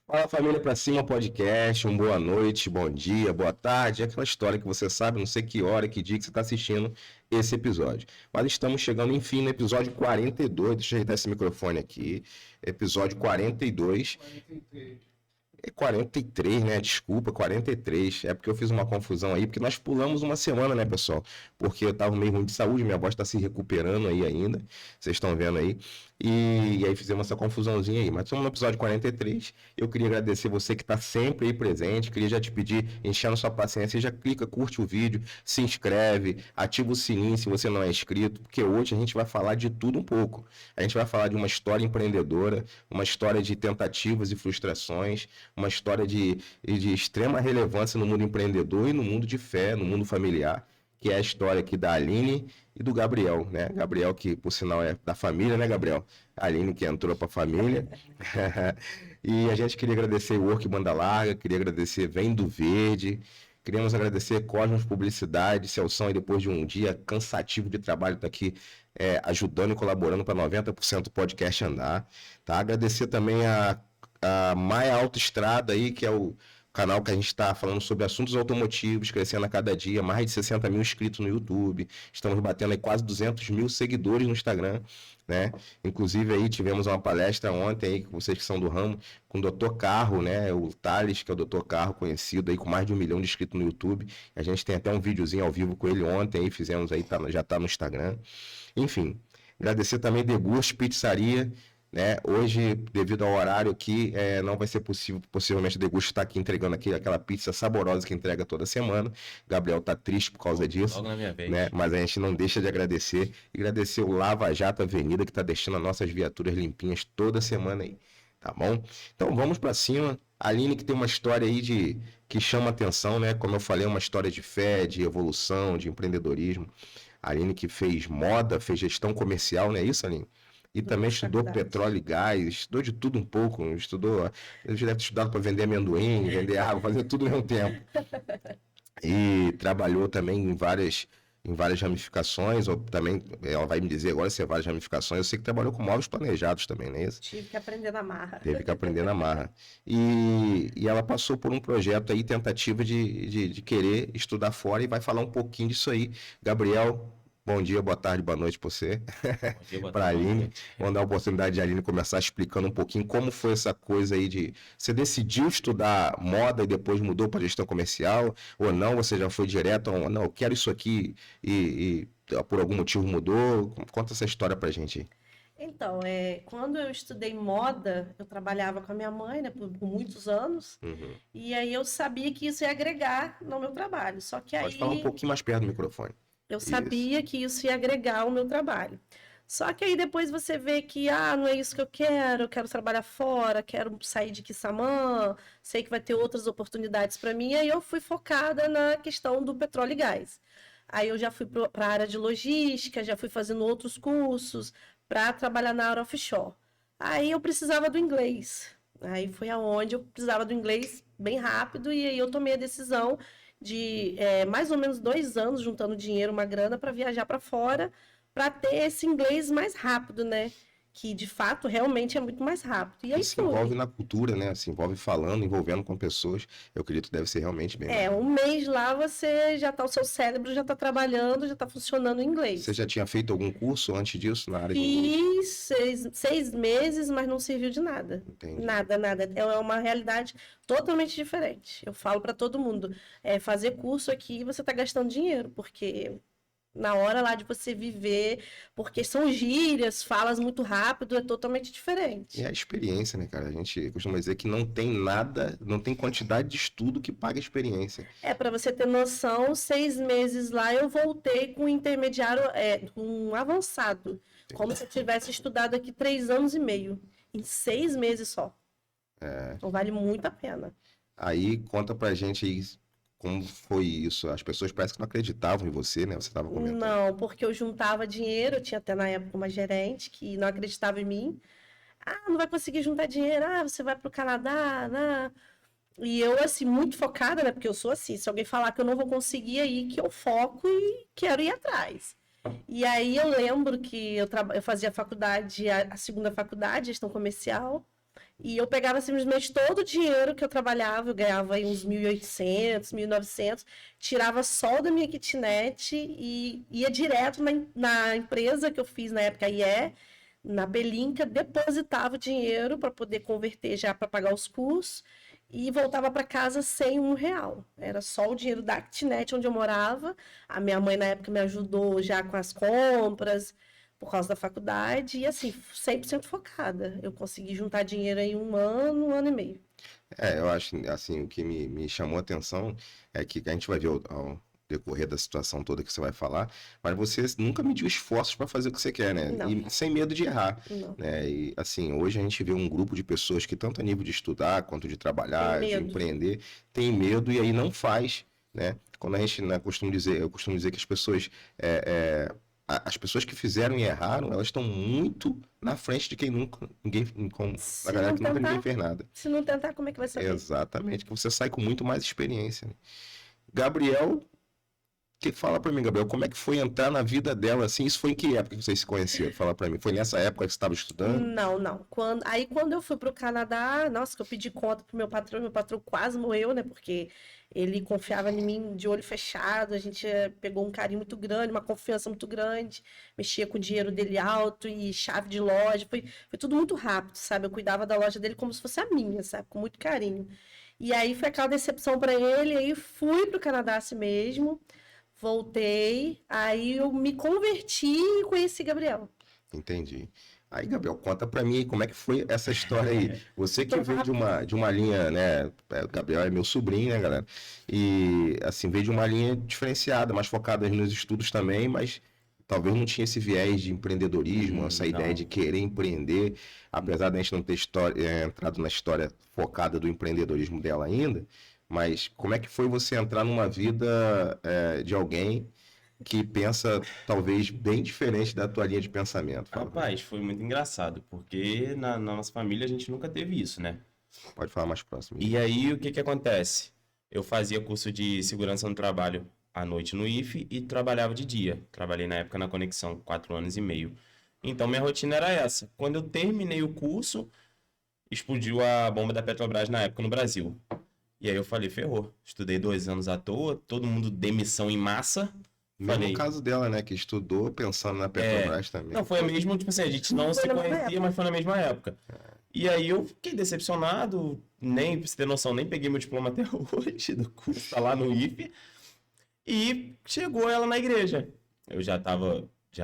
Fala família pra cima podcast, boa noite, bom dia, boa tarde, aquela história que você sabe, não sei que hora, que dia que você está assistindo esse episódio. Mas estamos chegando, enfim, no episódio 42, deixa eu ajeitar esse microfone aqui, episódio 42. 43. É 43, né? Desculpa, 43. É porque eu fiz uma confusão aí, porque nós pulamos uma semana, né, pessoal? Porque eu tava meio ruim de saúde, minha voz tá se recuperando aí ainda. Vocês estão vendo aí. E aí fizemos essa confusãozinha aí. Mas estamos no episódio 43. Eu queria agradecer você que tá sempre aí presente. Queria já te pedir, enchendo sua paciência, já clica, curte o vídeo, se inscreve, ativa o sininho se você não é inscrito, porque hoje a gente vai falar de tudo um pouco. A gente vai falar de uma história empreendedora, uma história de tentativas e frustrações, uma história de extrema relevância no mundo empreendedor e no mundo de fé, no mundo familiar, que é a história aqui da Aline e do Gabriel, né? Gabriel, que por sinal é da família, né, Gabriel? A Aline que entrou para a família. E a gente queria agradecer o Work Banda Larga, queria agradecer Vem do Verde, queríamos agradecer Cosmos Publicidade, Celção, e depois de um dia cansativo de trabalho, está aqui ajudando e colaborando para 90% do podcast andar. Tá? Agradecer também a Maia Autoestrada aí, que é o canal que a gente está falando sobre assuntos automotivos, crescendo a cada dia, mais de 60 mil inscritos no YouTube, estamos batendo aí quase 200 mil seguidores no Instagram, né? Inclusive aí tivemos uma palestra ontem aí, com vocês que são do ramo, com o Dr. Carro, né? O Thales, que é o Dr. Carro, conhecido aí com mais de 1 milhão de inscritos no YouTube. A gente tem até um videozinho ao vivo com ele ontem aí, fizemos aí, já tá no Instagram. Enfim, agradecer também Deguste Pizzaria, né? Hoje, devido ao horário aqui, não vai ser possível, possivelmente, o Degusto estar aqui entregando aquela pizza saborosa que entrega toda semana. Gabriel tá triste por causa disso. Logo na minha vez. Né? Mas a gente não deixa de agradecer. E agradecer o Lava Jato Avenida, que tá deixando as nossas viaturas limpinhas toda semana aí. Tá bom? Então vamos para cima. A Aline, que tem uma história aí que chama atenção, né? Como eu falei, uma história de fé, de evolução, de empreendedorismo. A Aline que fez moda, fez gestão comercial, não é isso, Aline? E também estudou petróleo e gás, estudou de tudo um pouco, estudou, ele já deve ter estudado para vender amendoim, vender água, fazer tudo ao mesmo tempo. E trabalhou também em várias ramificações, ou também, ela vai me dizer agora se é várias ramificações, eu sei que trabalhou com móveis planejados também, não é isso? Tive que aprender na marra. Teve que aprender na marra. E ela passou por um projeto aí, tentativa de querer estudar fora, e vai falar um pouquinho disso aí. Gabriel, bom dia, boa tarde, boa noite para você. Bom dia, boa Para a tarde, boa Aline. noite. Vamos dar a oportunidade de a Aline começar explicando um pouquinho como foi essa coisa aí de... Você decidiu estudar moda e depois mudou para gestão comercial? Ou não? Você já foi direto? Ou, não, eu quero isso aqui e por algum motivo mudou? Conta essa história pra gente aí. Então, quando eu estudei moda, eu trabalhava com a minha mãe, né, por muitos anos, e aí eu sabia que isso ia agregar no meu trabalho. Só que Pode falar um pouquinho mais perto do microfone. eu sabia que isso ia agregar ao meu trabalho. Só que aí depois você vê que, não é isso que eu quero trabalhar fora, quero sair de Quissamã, sei que vai ter outras oportunidades para mim, aí eu fui focada na questão do petróleo e gás. Aí eu já fui para a área de logística, já fui fazendo outros cursos para trabalhar na área offshore. Aí eu precisava do inglês. Aí foi aonde eu precisava do inglês bem rápido, e aí eu tomei a decisão de mais ou menos 2 anos juntando dinheiro, uma grana, para viajar para fora, para ter esse inglês mais rápido, né? Que de fato realmente é muito mais rápido. E aí se envolve na cultura, né? Se envolve falando, envolvendo com pessoas. Eu acredito que deve ser realmente bem. Um mês lá você já tá, o seu cérebro já está trabalhando, já está funcionando em inglês. Você já tinha feito algum curso antes disso na área de inglês? Fiz 6 meses, mas não serviu de nada. Entendi. Nada. É uma realidade totalmente diferente. Eu falo para todo mundo, fazer curso aqui você está gastando dinheiro, porque na hora lá de você viver, porque são gírias, falas muito rápido, é totalmente diferente. E a experiência, né, cara? A gente costuma dizer que não tem nada, não tem quantidade de estudo que pague a experiência. Para você ter noção, 6 meses lá eu voltei com um intermediário, com um avançado. Como se eu tivesse estudado aqui 3 anos e meio. Em 6 meses só. Então vale muito a pena. Aí conta pra gente aí como foi isso. As pessoas parecem que não acreditavam em você, né? Você estava comentando. Não, porque eu juntava dinheiro, eu tinha até na época uma gerente que não acreditava em mim. Não vai conseguir juntar dinheiro, você vai para o Canadá, né? E eu, assim, muito focada, né? Porque eu sou assim, se alguém falar que eu não vou conseguir, aí que eu foco e quero ir atrás. E aí eu lembro que eu fazia faculdade, a segunda faculdade, gestão comercial. E eu pegava simplesmente todo o dinheiro que eu trabalhava, eu ganhava aí uns 1.800, 1.900, tirava só da minha kitnet e ia direto na empresa que eu fiz na época, na Belinca, depositava o dinheiro para poder converter já para pagar os cursos e voltava para casa sem R$ 1. Era só o dinheiro da kitnet onde eu morava. A minha mãe na época me ajudou já com as compras por causa da faculdade e assim, 100% focada. Eu consegui juntar dinheiro em 1 ano e meio. Eu acho, assim, o que me chamou a atenção é que a gente vai ver ao decorrer da situação toda que você vai falar, mas você nunca mediu esforços para fazer o que você quer, né? Não. E sem medo de errar, Não. né? E, assim, hoje a gente vê um grupo de pessoas que tanto a nível de estudar, quanto de trabalhar, de empreender, tem medo e aí não faz, né? Quando a gente, né, eu costumo dizer que as pessoas... as pessoas que fizeram e erraram, elas estão muito na frente de quem nunca, a galera que nunca ninguém fez nada. Se não tentar, como é que vai saber? Exatamente, que você sai com muito mais experiência, né? Gabriel, que fala pra mim, Gabriel, como é que foi entrar na vida dela, assim, isso foi em que época que vocês se conheceram? Fala pra mim, foi nessa época que você estava estudando? Não. Quando eu fui pro Canadá, nossa, que eu pedi conta pro meu patrão quase morreu, né, porque ele confiava em mim de olho fechado, a gente pegou um carinho muito grande, uma confiança muito grande, mexia com o dinheiro dele alto e chave de loja, foi tudo muito rápido, sabe, eu cuidava da loja dele como se fosse a minha, sabe, com muito carinho. E aí foi aquela decepção para ele, aí fui pro Canadá assim mesmo, voltei, aí eu me converti e conheci Gabriel. Entendi. Aí, Gabriel, conta pra mim aí como é que foi essa história aí. Você que veio de uma linha, né? O Gabriel é meu sobrinho, né, galera? E, assim, veio de uma linha diferenciada, mais focada nos estudos também, mas talvez não tinha esse viés de empreendedorismo, essa ideia de querer empreender, apesar da gente não ter entrado na história focada do empreendedorismo dela ainda. Mas como é que foi você entrar numa vida de alguém que pensa talvez bem diferente da tua linha de pensamento? Fala. Rapaz, foi muito engraçado, porque na nossa família a gente nunca teve isso, né? Pode falar mais próximo. E aí, o que que acontece? Eu fazia curso de segurança no trabalho à noite no IFE e trabalhava de dia. Trabalhei na época na Conexão, 4 anos e meio. Então, minha rotina era essa. Quando eu terminei o curso, explodiu a bomba da Petrobras na época no Brasil. E aí eu falei, ferrou. Estudei 2 anos à toa, todo mundo demissão em massa. Mesmo no caso dela, né, que estudou pensando na Petrobras também. Não, foi mesmo, tipo assim, a gente não se conhecia, mas foi na mesma época. E aí eu fiquei decepcionado, nem, pra você ter noção, nem peguei meu diploma até hoje do curso, tá lá no IFE. E chegou ela na igreja. Eu já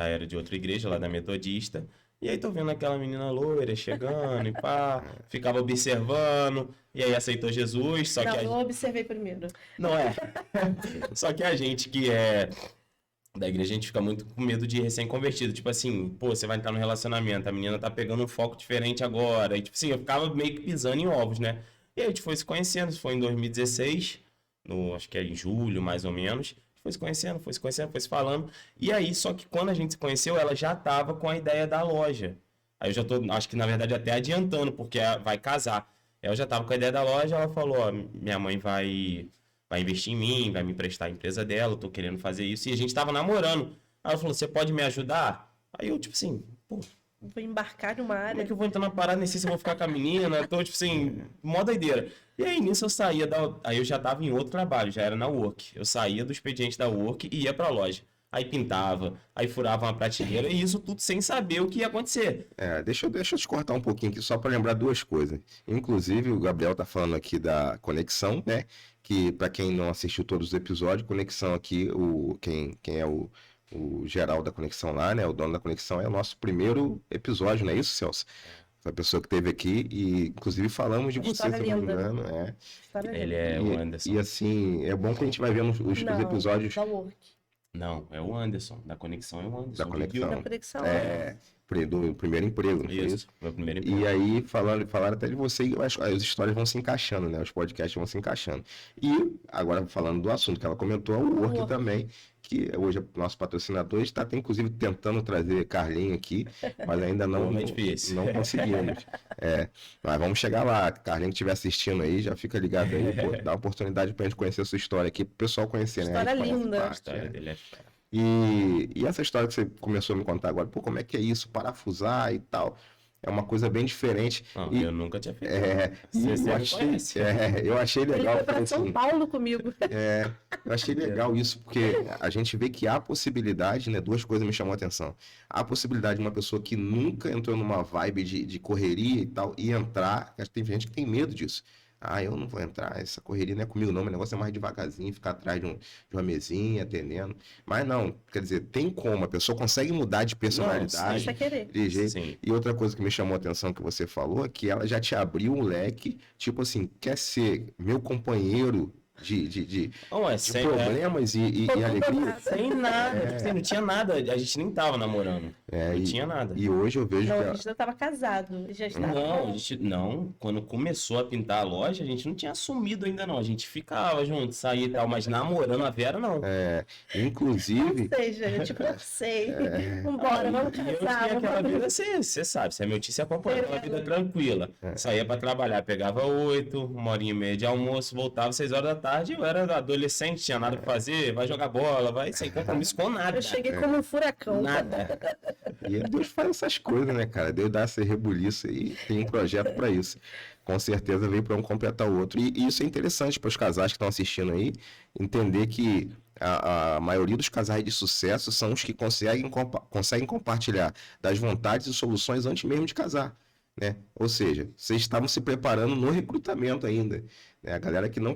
era de outra igreja, lá da Metodista. E aí tô vendo aquela menina loira chegando e pá, ficava observando, e aí aceitou Jesus, só que... eu observei primeiro. Não é. Só que a gente que é da igreja, a gente fica muito com medo de recém-convertido. Tipo assim, pô, você vai entrar no relacionamento, a menina tá pegando um foco diferente agora. E tipo assim, eu ficava meio que pisando em ovos, né? E aí a gente foi se conhecendo, isso foi em 2016, acho que é em julho, mais ou menos. Foi se conhecendo, foi se falando. E aí, só que quando a gente se conheceu, ela já tava com a ideia da loja. Aí eu já tô, acho que na verdade até adiantando, porque vai casar. Eu já tava com a ideia da loja, ela falou, ó, minha mãe vai investir em mim, vai me emprestar a empresa dela, eu tô querendo fazer isso. E a gente tava namorando. Aí ela falou, você pode me ajudar? Aí eu, tipo assim, pô... Vou embarcar numa área. Como é que eu vou entrar na parada, nem sei se eu vou ficar com a menina, tô, tipo assim, mó doideira. E aí, nisso eu saía Aí eu já tava em outro trabalho, já era na Work. Eu saía do expediente da Work e ia pra loja. Aí pintava, aí furava uma prateleira, e isso tudo sem saber o que ia acontecer. Deixa eu te cortar um pouquinho aqui, só para lembrar duas coisas. Inclusive, o Gabriel tá falando aqui da Conexão, né? Que, para quem não assistiu todos os episódios, Conexão aqui, quem é o geral da Conexão lá, né? O dono da Conexão é o nosso primeiro episódio, não é isso, Celso? Foi a pessoa que esteve aqui e, inclusive, falamos de você, se não me engano. Ele é o Anderson. E, assim, é bom que a gente vai vendo os episódios... Da Work. Não, é o Anderson. Da Conexão é o Anderson. Da Conexão. Da Conexão. Do primeiro emprego, não foi isso? Meu primeiro emprego. E aí, falaram até de você e as histórias vão se encaixando, né? Os podcasts vão se encaixando. E, agora falando do assunto que ela comentou, o Work também, que hoje é nosso patrocinador, está inclusive tentando trazer Carlinho aqui, mas ainda não conseguimos. Mas vamos chegar lá. Carlinho que estiver assistindo aí, já fica ligado aí, dá uma oportunidade pra gente conhecer a sua história aqui, pro pessoal conhecer, né? História linda. A história dele é fera. E essa história que você começou a me contar agora, pô, como é que é isso, parafusar e tal. É uma coisa bem diferente. Não, E, eu nunca tinha feito. e Você eu me achei, conhece. eu achei Ele legal. foi para Porque, São assim, Paulo comigo. eu achei legal isso, porque a gente vê que há possibilidade, né? Duas coisas me chamam a atenção. Há a possibilidade de uma pessoa que nunca entrou numa vibe de correria e tal, e entrar. Acho que tem gente que tem medo disso. Ah, eu não vou entrar, essa correria não é comigo, não. Meu negócio é mais devagarzinho, ficar atrás de uma mesinha, atendendo. Mas não, quer dizer, tem como, a pessoa consegue mudar de personalidade, Basta querer. de jeito. Sim. E outra coisa que me chamou a atenção que você falou é que ela já te abriu um leque, tipo assim, quer ser meu companheiro de Não, é de sem, problemas e alegria. sem nada. Tipo assim, não tinha nada. A gente nem tava namorando. Não tinha nada. E hoje eu vejo Não, que a gente não estava casado. Já estava. Não, a gente, não, quando começou a pintar a loja, a gente não tinha assumido ainda não. A gente ficava junto, saía e tal, mas namorando a Vera, não. inclusive, Não sei, gente, não sei. Vambora, vamos E eu casar. tinha aquela vamos- vida, você sabe, se é meu tio, você acompanha aquela vida tranquila. Saía pra trabalhar, pegava 8, 1h30 de almoço, voltava 6 horas da tarde, eu era adolescente, tinha nada pra fazer, vai jogar bola, vai sem compromisso com nada. Eu cheguei como um furacão. Nada. e Deus faz essas coisas, né, cara? Deus dá esse rebuliço aí, tem um projeto para isso. Com certeza veio para um completar o outro. E isso é interessante para os casais que estão assistindo aí, entender que a maioria dos casais de sucesso são os que conseguem compartilhar das vontades e soluções antes mesmo de casar, né? Ou seja, vocês estavam se preparando no recrutamento ainda, né? A galera que não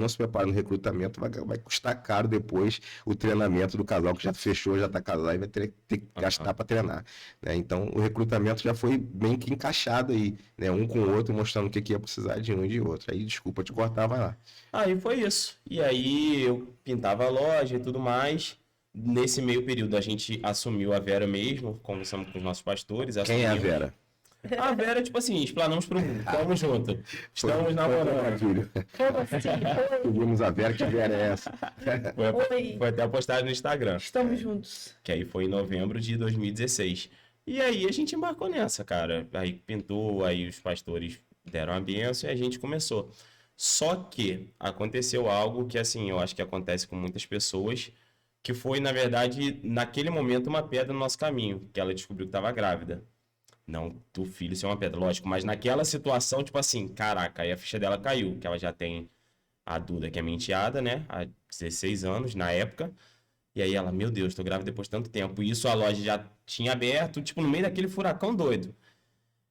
se prepara no recrutamento vai custar caro depois o treinamento do casal que já fechou, já está casado e vai ter que gastar para treinar, né? Então o recrutamento já foi bem que encaixado aí, né? Um com o outro, mostrando o que ia precisar de um e de outro. Aí, desculpa te cortar, vai lá. Aí foi isso. E aí eu pintava a loja e tudo mais. Nesse meio período a gente assumiu a Vera mesmo, conversamos com os nossos pastores. Quem é a assumimos. Vera? A Vera, tipo assim, explanamos pro mundo. Tamo junto. Estamos namorando. Filho. Como assim? Pedimos a Vera, que Vera é essa? Oi. Foi até a postagem no Instagram, Estamos juntos. que aí foi em novembro de 2016. E aí a gente embarcou nessa, cara. Aí pintou, aí os pastores deram a bênção e a gente começou. Só que aconteceu algo que, assim, eu acho que acontece com muitas pessoas, que foi, na verdade, naquele momento, uma pedra no nosso caminho, que ela descobriu que estava grávida. Não do filho ser uma pedra, lógico, mas naquela situação, tipo assim, caraca, aí a ficha dela caiu, que ela já tem a Duda, que é minha enteada, né, há 16 anos, na época, e aí ela, meu Deus, tô grávida depois de tanto tempo, e isso a loja já tinha aberto, tipo, no meio daquele furacão doido.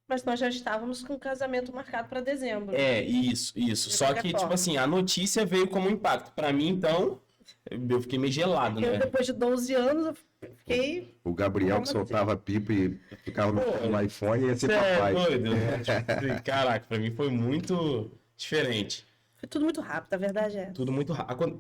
Mas nós já estávamos com o casamento marcado para dezembro. É, isso. De Só qualquer que, forma. tipo assim, a notícia veio como um impacto. Pra mim, então, eu fiquei meio gelado, Eu, né? depois de 12 anos, eu fiquei. O Gabriel que Como assim? soltava pipa e ficava Pô, no iPhone e ia ser Cê é papai. doido, né? Tipo assim, caraca, pra mim foi muito diferente. Foi tudo muito rápido, a verdade é. Tudo muito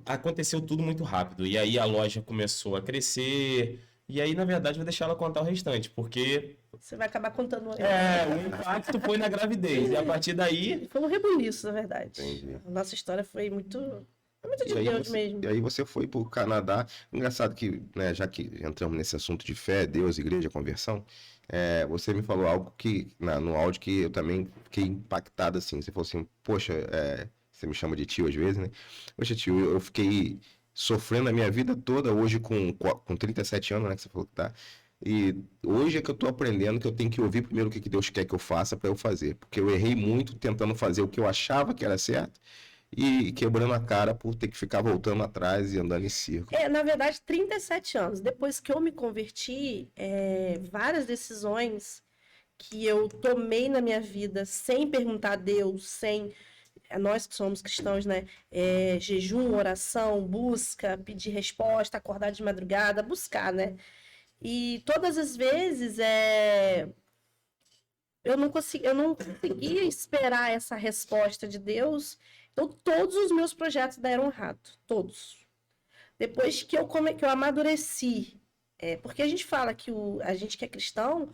aconteceu tudo muito rápido. E aí a loja começou a crescer. E aí, na verdade, eu vou deixar ela contar o restante, porque Você vai acabar contando. o impacto foi na gravidez. E a partir daí, Foi um rebuliço, na verdade. Entendi. A nossa história foi muito de E aí, Deus mesmo. e aí você foi pro Canadá. Engraçado que, né, já que entramos nesse assunto de fé, Deus, igreja, conversão, você me falou algo que, no áudio, que eu também fiquei impactado, assim. Você falou assim, poxa, você me chama de tio às vezes, né? Poxa, tio, eu fiquei sofrendo a minha vida toda hoje com 37 anos, né, que você falou que tá. E hoje é que eu tô aprendendo que eu tenho que ouvir primeiro o que Deus quer que eu faça para eu fazer. Porque eu errei muito tentando fazer o que eu achava que era certo e quebrando a cara por ter que ficar voltando atrás e andando em círculo. Na verdade, 37 anos. Depois que eu me converti, várias decisões que eu tomei na minha vida sem perguntar a Deus, sem. Nós que somos cristãos, né? Jejum, oração, busca, pedir resposta, acordar de madrugada, buscar, né? E todas as vezes eu não conseguia esperar essa resposta de Deus. Então, todos os meus projetos deram errado. Todos. Depois que eu amadureci, porque a gente fala que a gente que é cristão,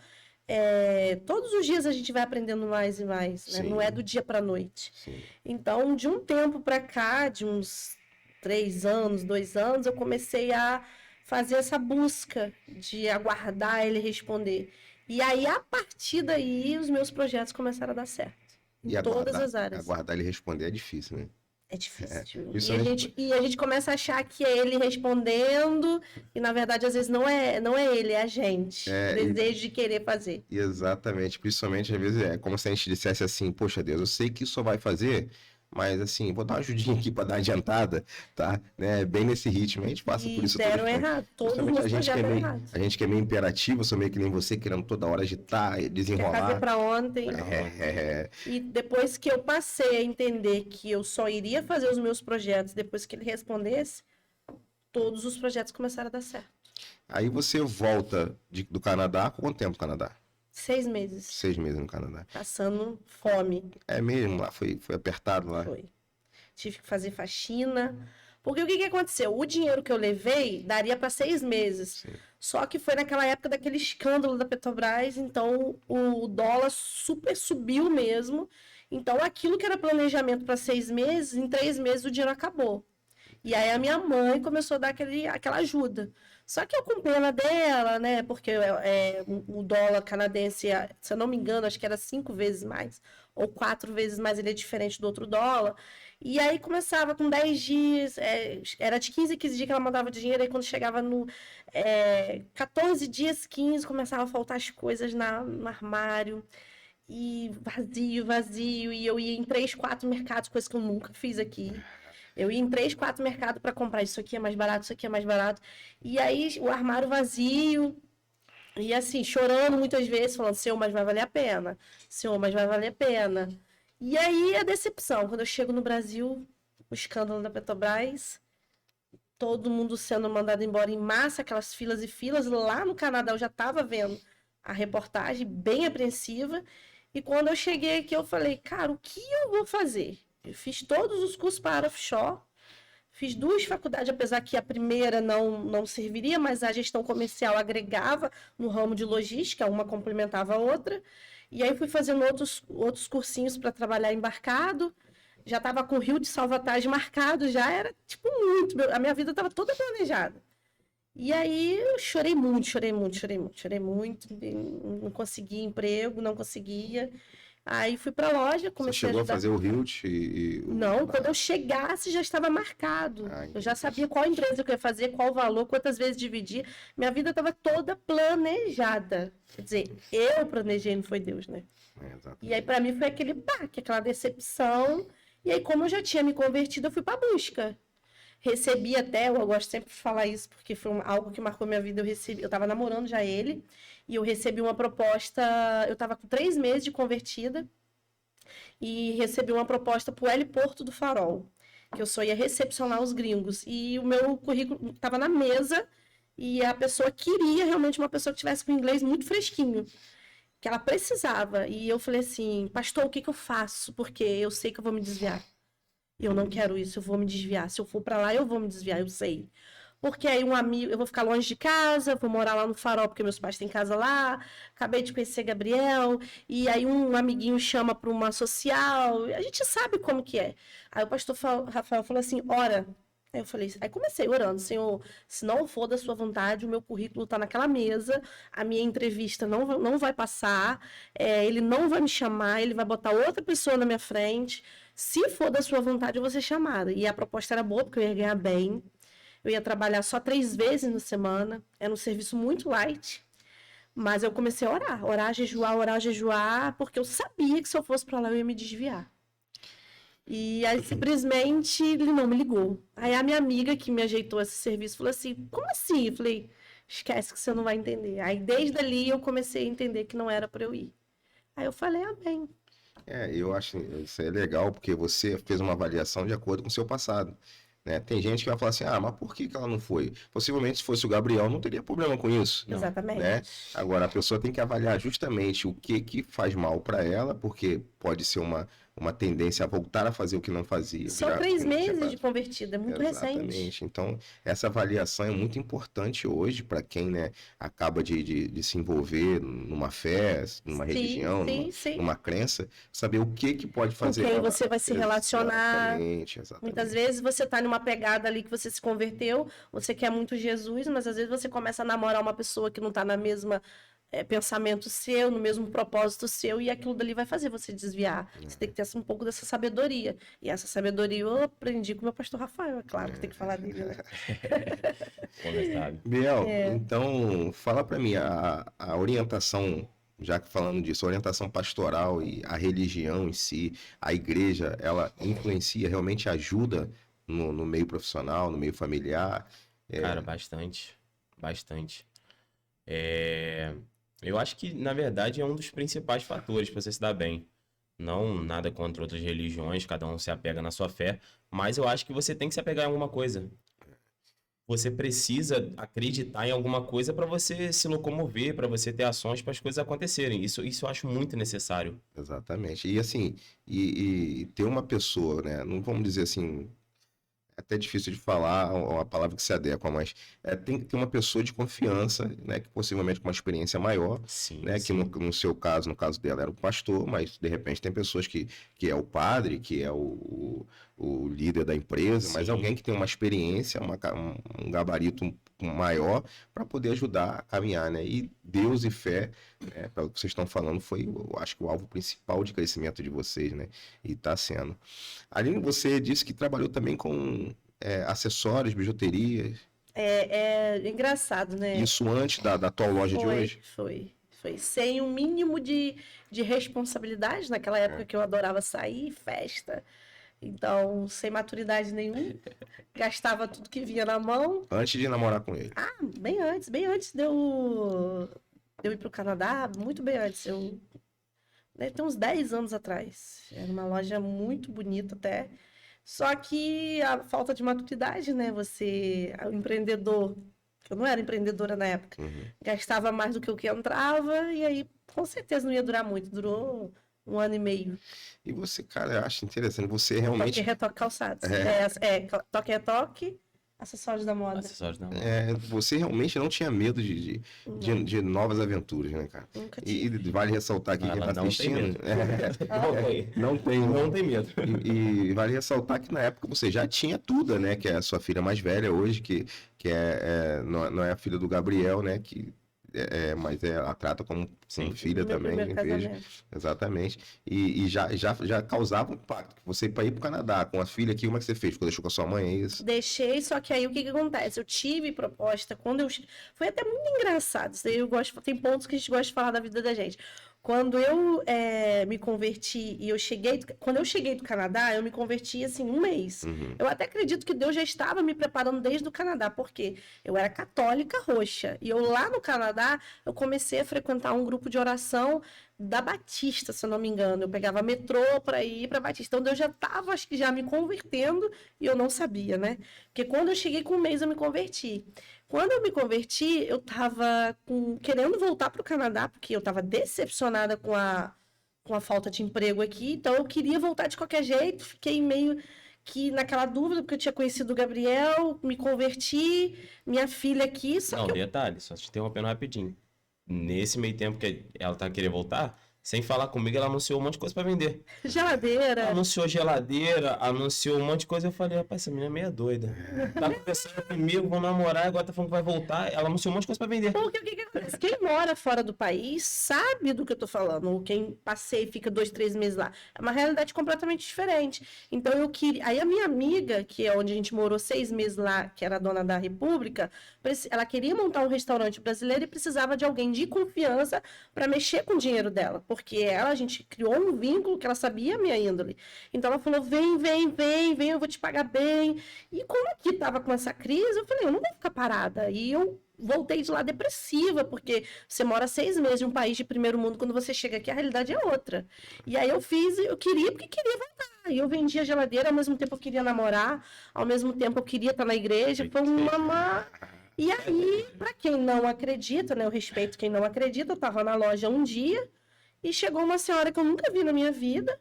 todos os dias a gente vai aprendendo mais e mais, né? Sim. Não é do dia para a noite. Sim. Então, de um tempo para cá, de uns 3 anos, 2 anos, eu comecei a fazer essa busca de aguardar ele responder. E aí, a partir daí, os meus projetos começaram a dar certo. Em E todas as áreas. aguardar ele responder é difícil, né? É difícil. isso E a gente começa a achar que é ele respondendo, e na verdade, às vezes, não é ele, é a gente. O desejo de querer fazer. Exatamente, principalmente às vezes é como se a gente dissesse assim, poxa Deus, eu sei que isso só vai fazer, mas assim, vou dar uma ajudinha aqui para dar uma adiantada, tá? Né? Bem nesse ritmo, a gente passa por isso deram todo errado, todos os Principalmente meus projetos deram errado. a gente que é meio imperativo, eu sou meio que nem você, querendo toda hora agitar, Quer desenrolar. fazer para ontem. É. E depois que eu passei a entender que eu só iria fazer os meus projetos depois que ele respondesse, todos os projetos começaram a dar certo. Aí você volta do Canadá, quanto tempo no Canadá? 6 meses. 6 meses no Canadá. Passando fome. É mesmo, lá foi apertado lá. Foi. Tive que fazer faxina. Porque o que aconteceu? O dinheiro que eu levei daria para 6 meses. Sim. Só que foi naquela época daquele escândalo da Petrobras, então o dólar super subiu mesmo. Então aquilo que era planejamento para 6 meses, em 3 meses o dinheiro acabou. E aí a minha mãe começou a dar aquela ajuda. Só que eu com pena dela, né? Porque o dólar canadense, se eu não me engano, acho que era 5 vezes mais, ou 4 vezes mais, ele é diferente do outro dólar. E aí começava com 10 dias, era de 15 em 15 dias que ela mandava dinheiro, aí quando chegava no 14 dias, 15, começava a faltar as coisas no armário. E vazio, e eu ia em 3, 4 mercados, coisa que eu nunca fiz aqui. Eu ia em 3, 4 mercados para comprar. Isso aqui é mais barato, isso aqui é mais barato. E aí o armário vazio. E assim, chorando muitas vezes, falando, Senhor, mas vai valer a pena. Senhor, mas vai valer a pena. E aí a decepção. Quando eu chego no Brasil, o escândalo da Petrobras, todo mundo sendo mandado embora em massa, aquelas filas e filas. Lá no Canadá eu já estava vendo a reportagem, bem apreensiva. E quando eu cheguei aqui, eu falei, cara, o que eu vou fazer? Eu fiz todos os cursos para offshore, fiz 2 faculdades, apesar que a primeira não serviria, mas a gestão comercial agregava no ramo de logística, uma complementava a outra. E aí fui fazendo outros cursinhos para trabalhar embarcado, já estava com o Rio de Salvatagem marcado, já era tipo muito, a minha vida estava toda planejada. E aí eu chorei muito, não conseguia emprego, não conseguia. Aí fui pra loja, comecei Você chegou a ajudar. a fazer o Hilt Não, quando eu chegasse já estava marcado. Eu já sabia qual empresa que eu ia fazer, qual valor, quantas vezes dividir. Minha vida estava toda planejada. Quer dizer, eu planejei, não foi Deus, né? E aí para mim foi aquele baque, aquela decepção. E aí como eu já tinha me convertido, eu fui para busca. Recebi até, eu gosto sempre de falar isso, porque foi algo que marcou minha vida. Eu estava namorando já ele, e eu recebi uma proposta, eu estava com 3 meses de convertida, e recebi uma proposta para o heliporto do Farol, que eu só ia recepcionar os gringos. E o meu currículo estava na mesa, e a pessoa queria realmente uma pessoa que tivesse com inglês muito fresquinho, que ela precisava. E eu falei assim, pastor, o que eu faço? Porque eu sei que eu vou me desviar. Eu não quero isso, eu vou me desviar. Se eu for para lá, eu vou me desviar, eu sei. Porque aí um amigo, eu vou ficar longe de casa, vou morar lá no Farol, porque meus pais têm casa lá. Acabei de conhecer Gabriel, e aí um amiguinho chama para uma social. A gente sabe como que é. Aí o pastor Rafael falou assim, ora. Aí eu falei, aí comecei orando, Senhor, se não for da sua vontade, o meu currículo está naquela mesa, a minha entrevista não vai passar, ele não vai me chamar, ele vai botar outra pessoa na minha frente. Se for da sua vontade, eu vou ser chamada. E a proposta era boa, porque eu ia ganhar bem. Eu ia trabalhar só 3 vezes na semana. Era um serviço muito light. Mas eu comecei a orar, jejuar, porque eu sabia que se eu fosse para lá, eu ia me desviar. E aí, simplesmente, ele não me ligou. Aí a minha amiga que me ajeitou esse serviço falou assim, como assim? Eu falei, esquece que você não vai entender. Aí, desde ali, eu comecei a entender que não era para eu ir. Aí eu falei, amém. Eu acho isso é legal, porque você fez uma avaliação de acordo com o seu passado. Né? Tem gente que vai falar assim, mas por que ela não foi? Possivelmente, se fosse o Gabriel, não teria problema com isso. Não. Exatamente. Né? Agora, a pessoa tem que avaliar justamente o que faz mal para ela, porque pode ser uma tendência a voltar a fazer o que não fazia. Só 3 meses de convertida, é muito recente. Exatamente. Então, essa avaliação é muito importante hoje para quem, né, acaba de se envolver numa fé, numa religião, numa crença, saber o que pode fazer. Com quem você vai se relacionar. Exatamente. Muitas vezes você está numa pegada ali que você se converteu, você quer muito Jesus, mas às vezes você começa a namorar uma pessoa que não está na mesma pensamento seu, no mesmo propósito seu, e aquilo dali vai fazer você desviar. Você tem que ter um pouco dessa sabedoria. E essa sabedoria eu aprendi com o meu pastor Rafael, é claro que tem que falar dele, né? Como sabe. Biel, então fala pra mim, a orientação, já que falando disso, a orientação pastoral e a religião em si, a igreja, ela influencia, realmente ajuda no meio profissional, no meio familiar? Cara, bastante. Bastante. Eu acho que, na verdade, é um dos principais fatores para você se dar bem. Não nada contra outras religiões, cada um se apega na sua fé, mas eu acho que você tem que se apegar em alguma coisa. Você precisa acreditar em alguma coisa para você se locomover, para você ter ações para as coisas acontecerem. Isso eu acho muito necessário. Exatamente. E assim, e ter uma pessoa, né? Não vamos dizer assim, é até difícil de falar uma palavra que se adequa, mas tem que ter uma pessoa de confiança, né? Que possivelmente com uma experiência maior, Sim, né? Que sim. no seu caso, no caso dela, era o pastor, mas de repente tem pessoas que é o padre, que é o líder da empresa, mas Sim. alguém que tem uma experiência, um gabarito maior para poder ajudar a caminhar, né? E Deus e fé, né, pelo que vocês estão falando, foi, eu acho que o alvo principal de crescimento de vocês, né? E está sendo. Aline, você disse que trabalhou também com acessórios, bijuterias. É engraçado, né? Isso antes da atual loja de hoje? Foi. Sem um mínimo de responsabilidade naquela época que eu adorava sair, festa. Então, sem maturidade nenhuma, gastava tudo que vinha na mão. Antes de namorar com ele. Bem antes de eu ir para o Canadá, muito bem antes. Deve ter uns 10 anos atrás. Era uma loja muito bonita até. Só que a falta de maturidade, né? O empreendedor, que eu não era empreendedora na época, gastava mais do que o que entrava, e aí com certeza não ia durar muito. Durou 1 ano e meio. E você, cara, eu acho interessante, você realmente... Toque e retoque calçados. Toque e retoque, acessórios da moda. Acessórios não. Você realmente não tinha medo de novas aventuras, né, cara? Nunca E vale ressaltar aqui que Ela quem tá não tem assistindo... medo. Não tem. Não tem. Não tem medo. E vale ressaltar que na época você já tinha Tuda, né? Que é a sua filha mais velha hoje, que não é a filha do Gabriel, né? Mas ela trata como filha Meu também, primeiro vejo. casamento. Exatamente. E já causava um impacto. Você para ir pro Canadá com a filha aqui, como é que você fez? Deixou com a sua mãe, é isso? Deixei, só que aí o que acontece? Eu tive proposta quando eu. Foi até muito engraçado. Isso daí tem pontos que a gente gosta de falar da vida da gente. Quando eu me converti e quando eu cheguei do Canadá, eu me converti assim 1 mês. Eu até acredito que Deus já estava me preparando desde o Canadá, porque eu era católica roxa. E eu lá no Canadá, eu comecei a frequentar um grupo de oração da Batista, se eu não me engano. Eu pegava metrô para ir para Batista. Então Deus já estava, acho que já me convertendo e eu não sabia, né? Porque quando eu cheguei com 1 mês, eu me converti. Quando eu me converti, eu estava querendo voltar para o Canadá, porque eu estava decepcionada com a falta de emprego aqui. Então eu queria voltar de qualquer jeito. Fiquei meio que naquela dúvida, porque eu tinha conhecido o Gabriel, me converti, minha filha aqui. Detalhe, só te interrompendo rapidinho. Nesse meio tempo que ela tá querendo voltar, sem falar comigo, ela anunciou um monte de coisa pra vender. Geladeira. Anunciou geladeira, anunciou um monte de coisa. Eu falei, rapaz, essa menina é meio doida. Tá conversando comigo, vão namorar, agora tá falando que vai voltar. Ela anunciou um monte de coisa pra vender. Porque o que acontece? Quem mora fora do país sabe do que eu tô falando. Ou quem passeia e fica 2, 3 meses lá. É uma realidade completamente diferente. Então eu queria. Aí a minha amiga, que é onde a gente morou 6 meses lá, que era a dona da República, ela queria montar um restaurante brasileiro e precisava de alguém de confiança para mexer com o dinheiro dela. Porque a gente criou um vínculo que ela sabia a minha índole. Então ela falou: vem, eu vou te pagar bem. E como aqui tava com essa crise, eu falei: eu não vou ficar parada. E eu voltei de lá depressiva, porque você mora 6 meses em um país de primeiro mundo, quando você chega aqui a realidade é outra. E aí eu queria porque queria voltar. E eu vendia geladeira, ao mesmo tempo eu queria namorar, ao mesmo tempo eu queria estar na igreja. Foi uma... E aí, para quem não acredita, né, eu respeito quem não acredita, eu tava na loja um dia e chegou uma senhora que eu nunca vi na minha vida.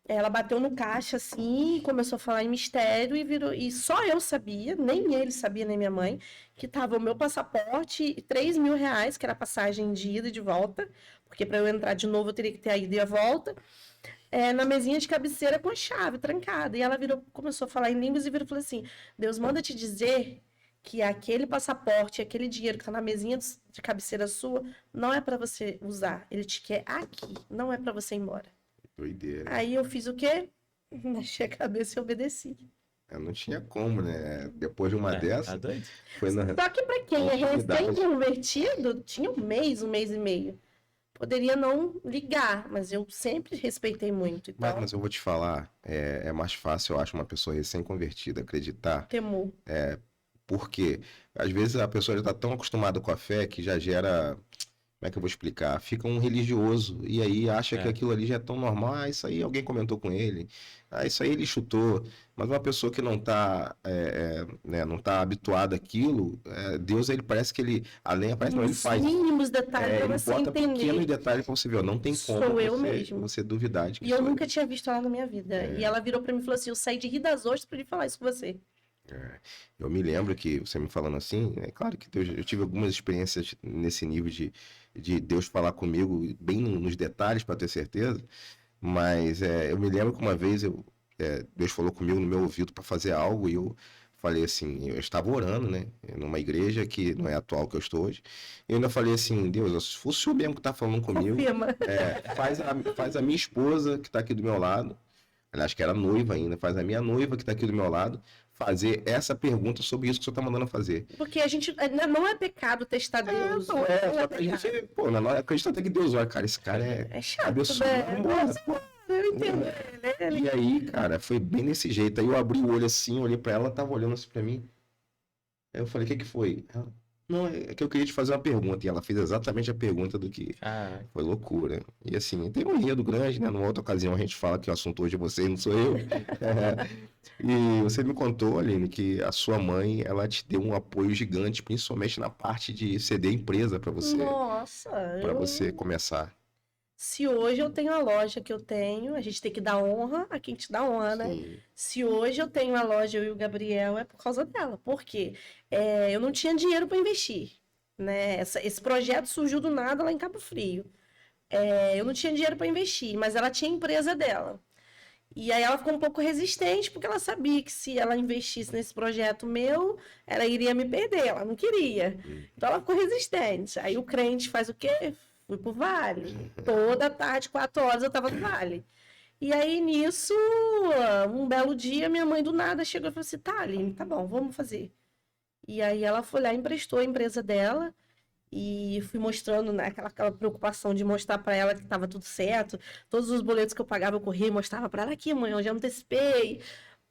Ela bateu no caixa assim, começou a falar em mistério e só eu sabia, nem ele sabia, nem minha mãe, que tava o meu passaporte e R$3.000, que era a passagem de ida e de volta, porque para eu entrar de novo eu teria que ter a ida e a volta, na mesinha de cabeceira com a chave trancada. E ela começou a falar em línguas e falou assim: Deus manda te dizer que aquele passaporte, aquele dinheiro que tá na mesinha de cabeceira sua, não é para você usar. Ele te quer aqui, não é para você ir embora. Doideira. Aí eu fiz o quê? Baixei a cabeça e obedeci. Eu não tinha como, né? Depois de uma Tá dessa, doido? foi na. Só que para quem é Autoridade. recém-convertido, tinha um mês e meio. Poderia não ligar, mas eu sempre respeitei muito. Então, Mas eu vou te falar, é mais fácil, eu acho, uma pessoa recém-convertida acreditar. temor. Porque às vezes a pessoa já está tão acostumada com a fé que já gera. Como é que eu vou explicar? Fica um religioso e aí acha que aquilo ali já é tão normal. Ah, isso aí alguém comentou com ele. Ah, isso aí ele chutou. Mas uma pessoa que não está né, não tá habituada àquilo, Deus, ele parece que ele, além, parece não, ele Os faz. mínimos detalhes Ele para você bota pequenos entender. detalhes para você ver. Ó, não tem como Sou eu mesmo. você duvidar de que E eu sou nunca tinha visto ela na minha vida. E ela virou para mim e falou assim: eu saí de rir das ostras para falar isso com você. Eu me lembro que você me falando assim, é claro que eu tive algumas experiências nesse nível de Deus falar comigo bem nos detalhes para ter certeza, mas eu me lembro que uma vez Deus falou comigo no meu ouvido para fazer algo e eu falei assim, eu estava orando, né, numa igreja que não é a atual que eu estou hoje, e eu ainda falei assim, Deus, se fosse o senhor mesmo que está falando comigo, Confirma. faz a minha esposa que está aqui do meu lado, aliás, que era noiva ainda, faz a minha noiva que está aqui do meu lado, fazer essa pergunta sobre isso que o senhor está mandando fazer. Porque a gente não é pecado testar Deus. Não Não só é que a pecado. gente, pô, na hora acredita até que Deus olha, cara, esse cara É chato, absurdo, né? vambora, pô. Eu entendo. Ele E aí, cara, foi bem desse jeito. Aí eu abri o olho assim, olhei pra ela, ela tava olhando assim pra mim. Aí eu falei, o que que foi? Ela, não, é que eu queria te fazer uma pergunta. E ela fez exatamente a pergunta do que Cara, foi loucura. E assim, tem um enredo grande, né? Numa outra ocasião a gente fala que o assunto hoje é você, não sou eu. E você me contou, Aline, que a sua mãe, ela te deu um apoio gigante, principalmente na parte de ceder a empresa pra Nossa, para você começar. se hoje eu tenho a loja que eu tenho, a gente tem que dar honra a quem te dá honra, né? Sim. Se hoje eu tenho a loja, eu e o Gabriel, é por causa dela. Por quê? Eu não tinha dinheiro para investir, né? Esse projeto surgiu do nada lá em Cabo Frio. Eu não tinha dinheiro para investir, mas ela tinha a empresa dela. E aí ela ficou um pouco resistente, porque ela sabia que se ela investisse nesse projeto meu, ela iria me perder, ela não queria. Então ela ficou resistente. Aí o crente faz o quê? Fui pro Vale. Toda tarde, 4 horas, eu tava no Vale. E aí, nisso, um belo dia, minha mãe do nada chegou e falou assim, tá, Aline, tá bom, vamos fazer. E aí ela foi lá, emprestou a empresa dela, e fui mostrando, né, aquela preocupação de mostrar para ela que estava tudo certo. Todos os boletos que eu pagava, eu corria e mostrava para ela aqui, mãe, eu já antecipei.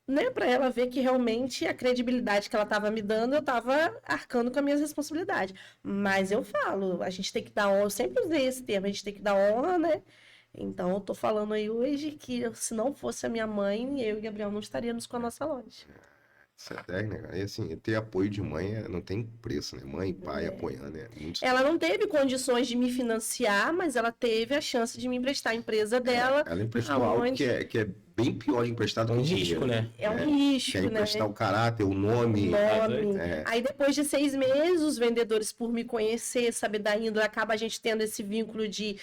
Né, para ela ver que realmente a credibilidade que ela estava me dando, eu estava arcando com as minhas responsabilidades. Mas eu falo, a gente tem que dar honra, eu sempre usei esse termo, a gente tem que dar honra, né? Então eu tô falando aí hoje que se não fosse a minha mãe, eu e o Gabriel não estaríamos com a nossa loja. Isso é 10, né, cara? E assim, ter apoio de mãe não tem preço, né? Mãe e pai apoiando, né? Muito... Ela não teve condições de me financiar, mas ela teve a chance de me emprestar a empresa dela. Ela emprestou algo aonde- que é bem pior de emprestado um que risco, dinheiro. né? É um Que risco, é né? emprestar o caráter, o nome. Tá doido? Nome. Aí depois de 6 meses, os vendedores, por me conhecer, saber da índole, acaba a gente tendo esse vínculo de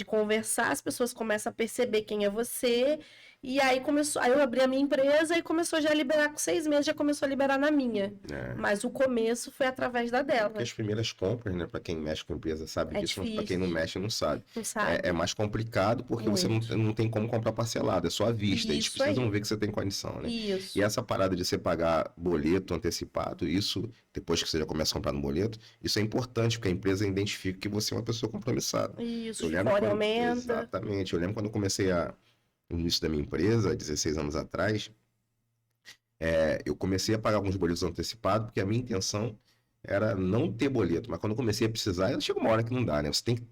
conversar, as pessoas começam a perceber quem é você. E aí aí eu abri a minha empresa e começou já a liberar, com 6 meses já começou a liberar na minha. Mas o começo foi através da dela. Porque as primeiras compras, né? Pra quem mexe com empresa sabe É disso, mas pra difícil. quem não mexe não sabe. Não sabe? É mais complicado porque você não tem como comprar parcelado, é só à vista. Eles Isso precisam aí. ver que você tem condição, né? Isso. E essa parada de você pagar boleto antecipado, isso, depois que você já começa a comprar no boleto, isso é importante, porque a empresa identifica que você é uma pessoa compromissada. Isso, Eu o lembro fora quando- aumenta. Exatamente. Eu lembro quando eu comecei no início da minha empresa, 16 anos atrás, eu comecei a pagar alguns boletos antecipados, porque a minha intenção era não ter boleto. Mas quando eu comecei a precisar, chega uma hora que não dá, né? Você tem que...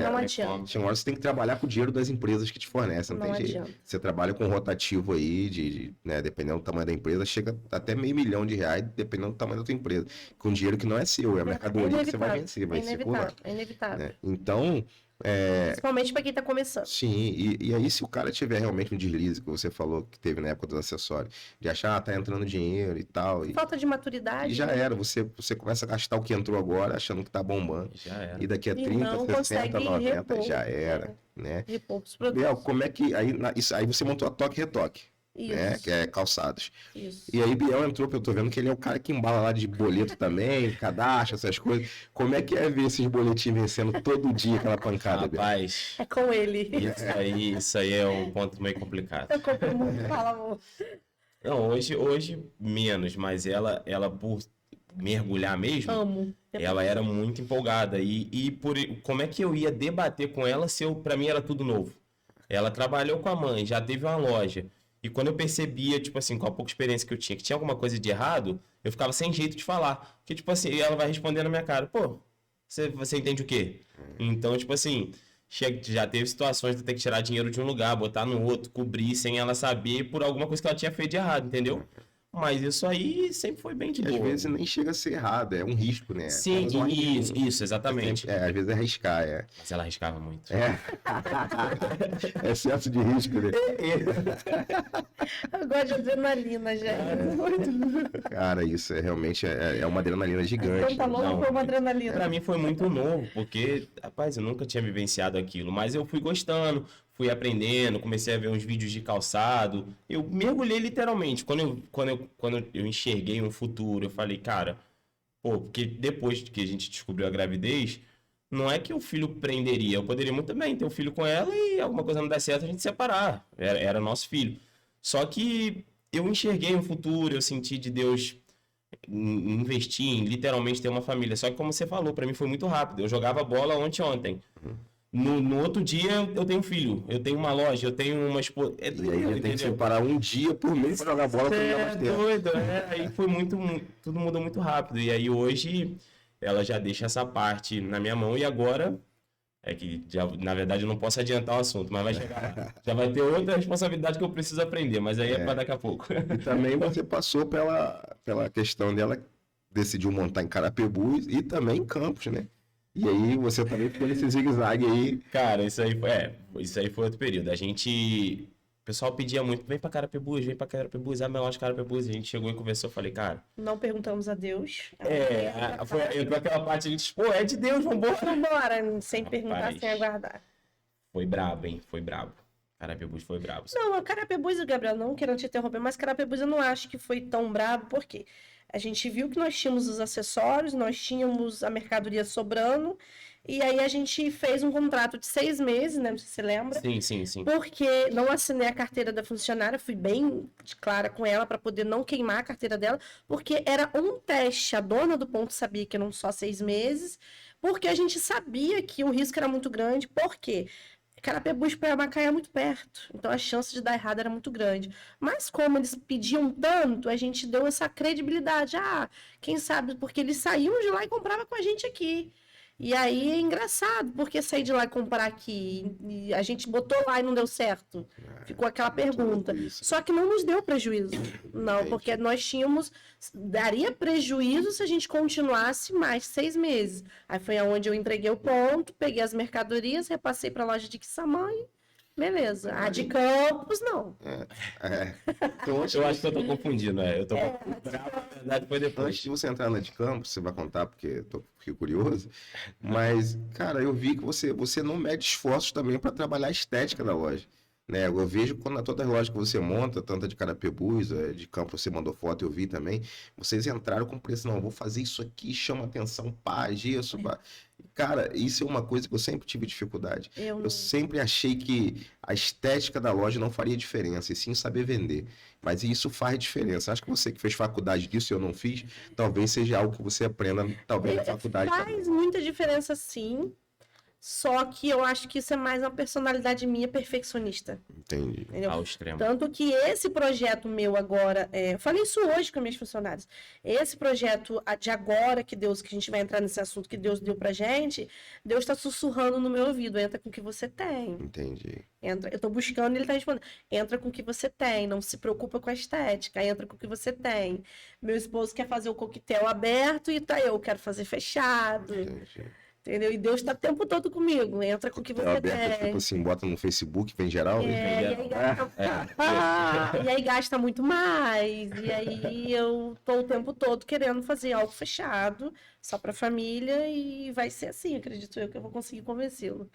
Não é adianta. Chega uma hora que você tem que trabalhar com o dinheiro das empresas que te fornecem, não Não tem jeito. adianta. Você trabalha com rotativo aí, né, dependendo do tamanho da empresa, chega até $500 mil, dependendo do tamanho da tua empresa. Com dinheiro que não é seu, é a mercadoria que você vai vencer, vai circular. É inevitável. Né? Então, Principalmente para quem está começando. sim, e aí se o cara tiver realmente um deslize, que você falou que teve na época dos acessórios, de achar, tá entrando dinheiro e tal, e Falta de maturidade. já né? era, você começa a gastar o que entrou agora, achando que tá bombando. Já era. E daqui a E 30, não 60, consegue 90, repor, já era, né? Repor os Biel, produtos. como é que... Aí você montou a Toque Retoque. né? Isso, Que é calçados. isso. E aí Biel entrou, eu tô vendo que ele é o cara que embala lá de boleto também, cadastro, essas coisas. Como é que é ver esses boletins vencendo todo dia aquela pancada, Biel? Rapaz, É com ele. isso aí é um ponto meio complicado. Eu compro muito, fala, amor. Não, hoje menos, mas ela por mergulhar mesmo, Amo. ela era muito empolgada. Como é que eu ia debater com ela se pra mim era tudo novo? Ela trabalhou com a mãe, já teve uma loja. E quando eu percebia, tipo assim, com a pouca experiência que eu tinha, que tinha alguma coisa de errado, eu ficava sem jeito de falar. Porque, tipo assim, ela vai responder na minha cara, pô, você entende o quê? Então, tipo assim, já teve situações de eu ter que tirar dinheiro de um lugar, botar no outro, cobrir sem ela saber por alguma coisa que ela tinha feito de errado, entendeu? Mas isso aí sempre foi bem de Que às boa. vezes nem chega a ser errado, é um risco, né? Sim, Apenas um arrisquinho. isso, exatamente. Às vezes é arriscar, é. Mas ela arriscava muito. É excesso de risco, né? Eu gosto de adrenalina, gente. Cara, isso é realmente uma adrenalina gigante. Então tá louco Não. por uma adrenalina. Pra mim foi muito novo, porque, rapaz, eu nunca tinha vivenciado aquilo, mas eu fui gostando, fui aprendendo, comecei a ver uns vídeos de calçado. Eu mergulhei literalmente. Quando eu enxerguei um futuro, eu falei, cara, pô, porque depois que a gente descobriu a gravidez, não é que o filho prenderia. Eu poderia muito bem ter um filho com ela e alguma coisa não der certo, a gente separar. Era nosso filho. Só que eu enxerguei um futuro, eu senti de Deus investir em literalmente ter uma família. Só que como você falou, pra mim foi muito rápido. Eu jogava bola ontem. No outro dia eu tenho um filho, eu tenho uma loja, eu tenho uma esposa. E aí já tem que separar um dia por mês pra jogar bola pra não dar mais tempo. Doido, aí foi tudo mudou muito rápido. E aí hoje ela já deixa essa parte na minha mão e agora é que na verdade eu não posso adiantar o assunto, mas vai chegar lá. Já vai ter outra responsabilidade que eu preciso aprender, mas aí é para daqui a pouco. E também você passou pela questão dela decidiu montar em Carapebus e também em Campos, né? E aí você também ficou nesse zigue-zague aí. Cara, isso aí foi outro período. O pessoal pedia muito, vem pra Carapebus, a melhor de Carapebus. A gente chegou e conversou, eu falei, cara... Não perguntamos a Deus. Entrou aquela parte, a gente, pô, é de Deus, vambora. Vambora, sem perguntar, Rapaz. sem aguardar. Foi brabo, hein? Foi brabo. Carapebus foi brabo. Não, a Carapebus, Gabriel, não querendo te interromper, mas Carapebus eu não acho que foi tão brabo, porque a gente viu que nós tínhamos os acessórios, nós tínhamos a mercadoria sobrando, e aí a gente fez um contrato de 6 meses, né? Não sei se você lembra. Sim. Porque não assinei a carteira da funcionária, fui bem clara com ela para poder não queimar a carteira dela, porque era um teste. A dona do ponto sabia que eram só 6 meses, porque a gente sabia que o risco era muito grande. Por quê? Carapebus para Macaé é muito perto, então a chance de dar errado era muito grande. Mas como eles pediam tanto, a gente deu essa credibilidade. Ah, quem sabe, porque eles saíam de lá e compravam com a gente aqui. E aí é engraçado, porque sair de lá e comprar aqui, e a gente botou lá e não deu certo. Ficou aquela pergunta. Só que não nos deu prejuízo. Não, porque nós daria prejuízo se a gente continuasse mais 6 meses. Aí foi aonde eu entreguei o ponto, peguei as mercadorias, repassei para a loja de Quissamã e beleza. A de Campos, não. Então, Eu acho que eu tô confundindo, Eu tô confundindo. Na verdade, foi depois. Antes de você entrar na de Campos, você vai contar, porque fiquei curioso. Mas, cara, eu vi que você não mede esforços também para trabalhar a estética da loja. Né? Eu vejo quando todas as lojas que você monta, tanto a de Carapebus, a de Campos, você mandou foto, eu vi também. Vocês entraram com preço, não, vou fazer isso aqui, chama atenção, pá, gesso, pá. Cara, isso é uma coisa que eu sempre tive dificuldade. Eu sempre achei que a estética da loja não faria diferença, e sim saber vender. Mas isso faz diferença. Acho que você que fez faculdade disso e eu não fiz, talvez seja algo que você aprenda, talvez, na faculdade. Faz muita diferença, sim. Só que eu acho que isso é mais uma personalidade minha perfeccionista. Entendi. Entendeu? Ao extremo. Tanto que esse projeto meu agora, eu falei isso hoje com minhas funcionárias, esse projeto de agora que a gente vai entrar nesse assunto que Deus deu pra gente, Deus está sussurrando no meu ouvido, entra com o que você tem. Entendi. Eu tô buscando e ele tá respondendo, entra com o que você tem, não se preocupa com a estética, entra com o que você tem. Meu esposo quer fazer o coquetel aberto e eu quero fazer fechado. Entendi. Entendeu? E Deus está o tempo todo comigo. Entra com o que você Aberta, quer. tipo assim, bota no Facebook, vem geral. É, e aí gasta, e aí gasta muito mais. E aí eu tô o tempo todo querendo fazer algo fechado, só para família, e vai ser assim, acredito eu, que eu vou conseguir convencê-lo.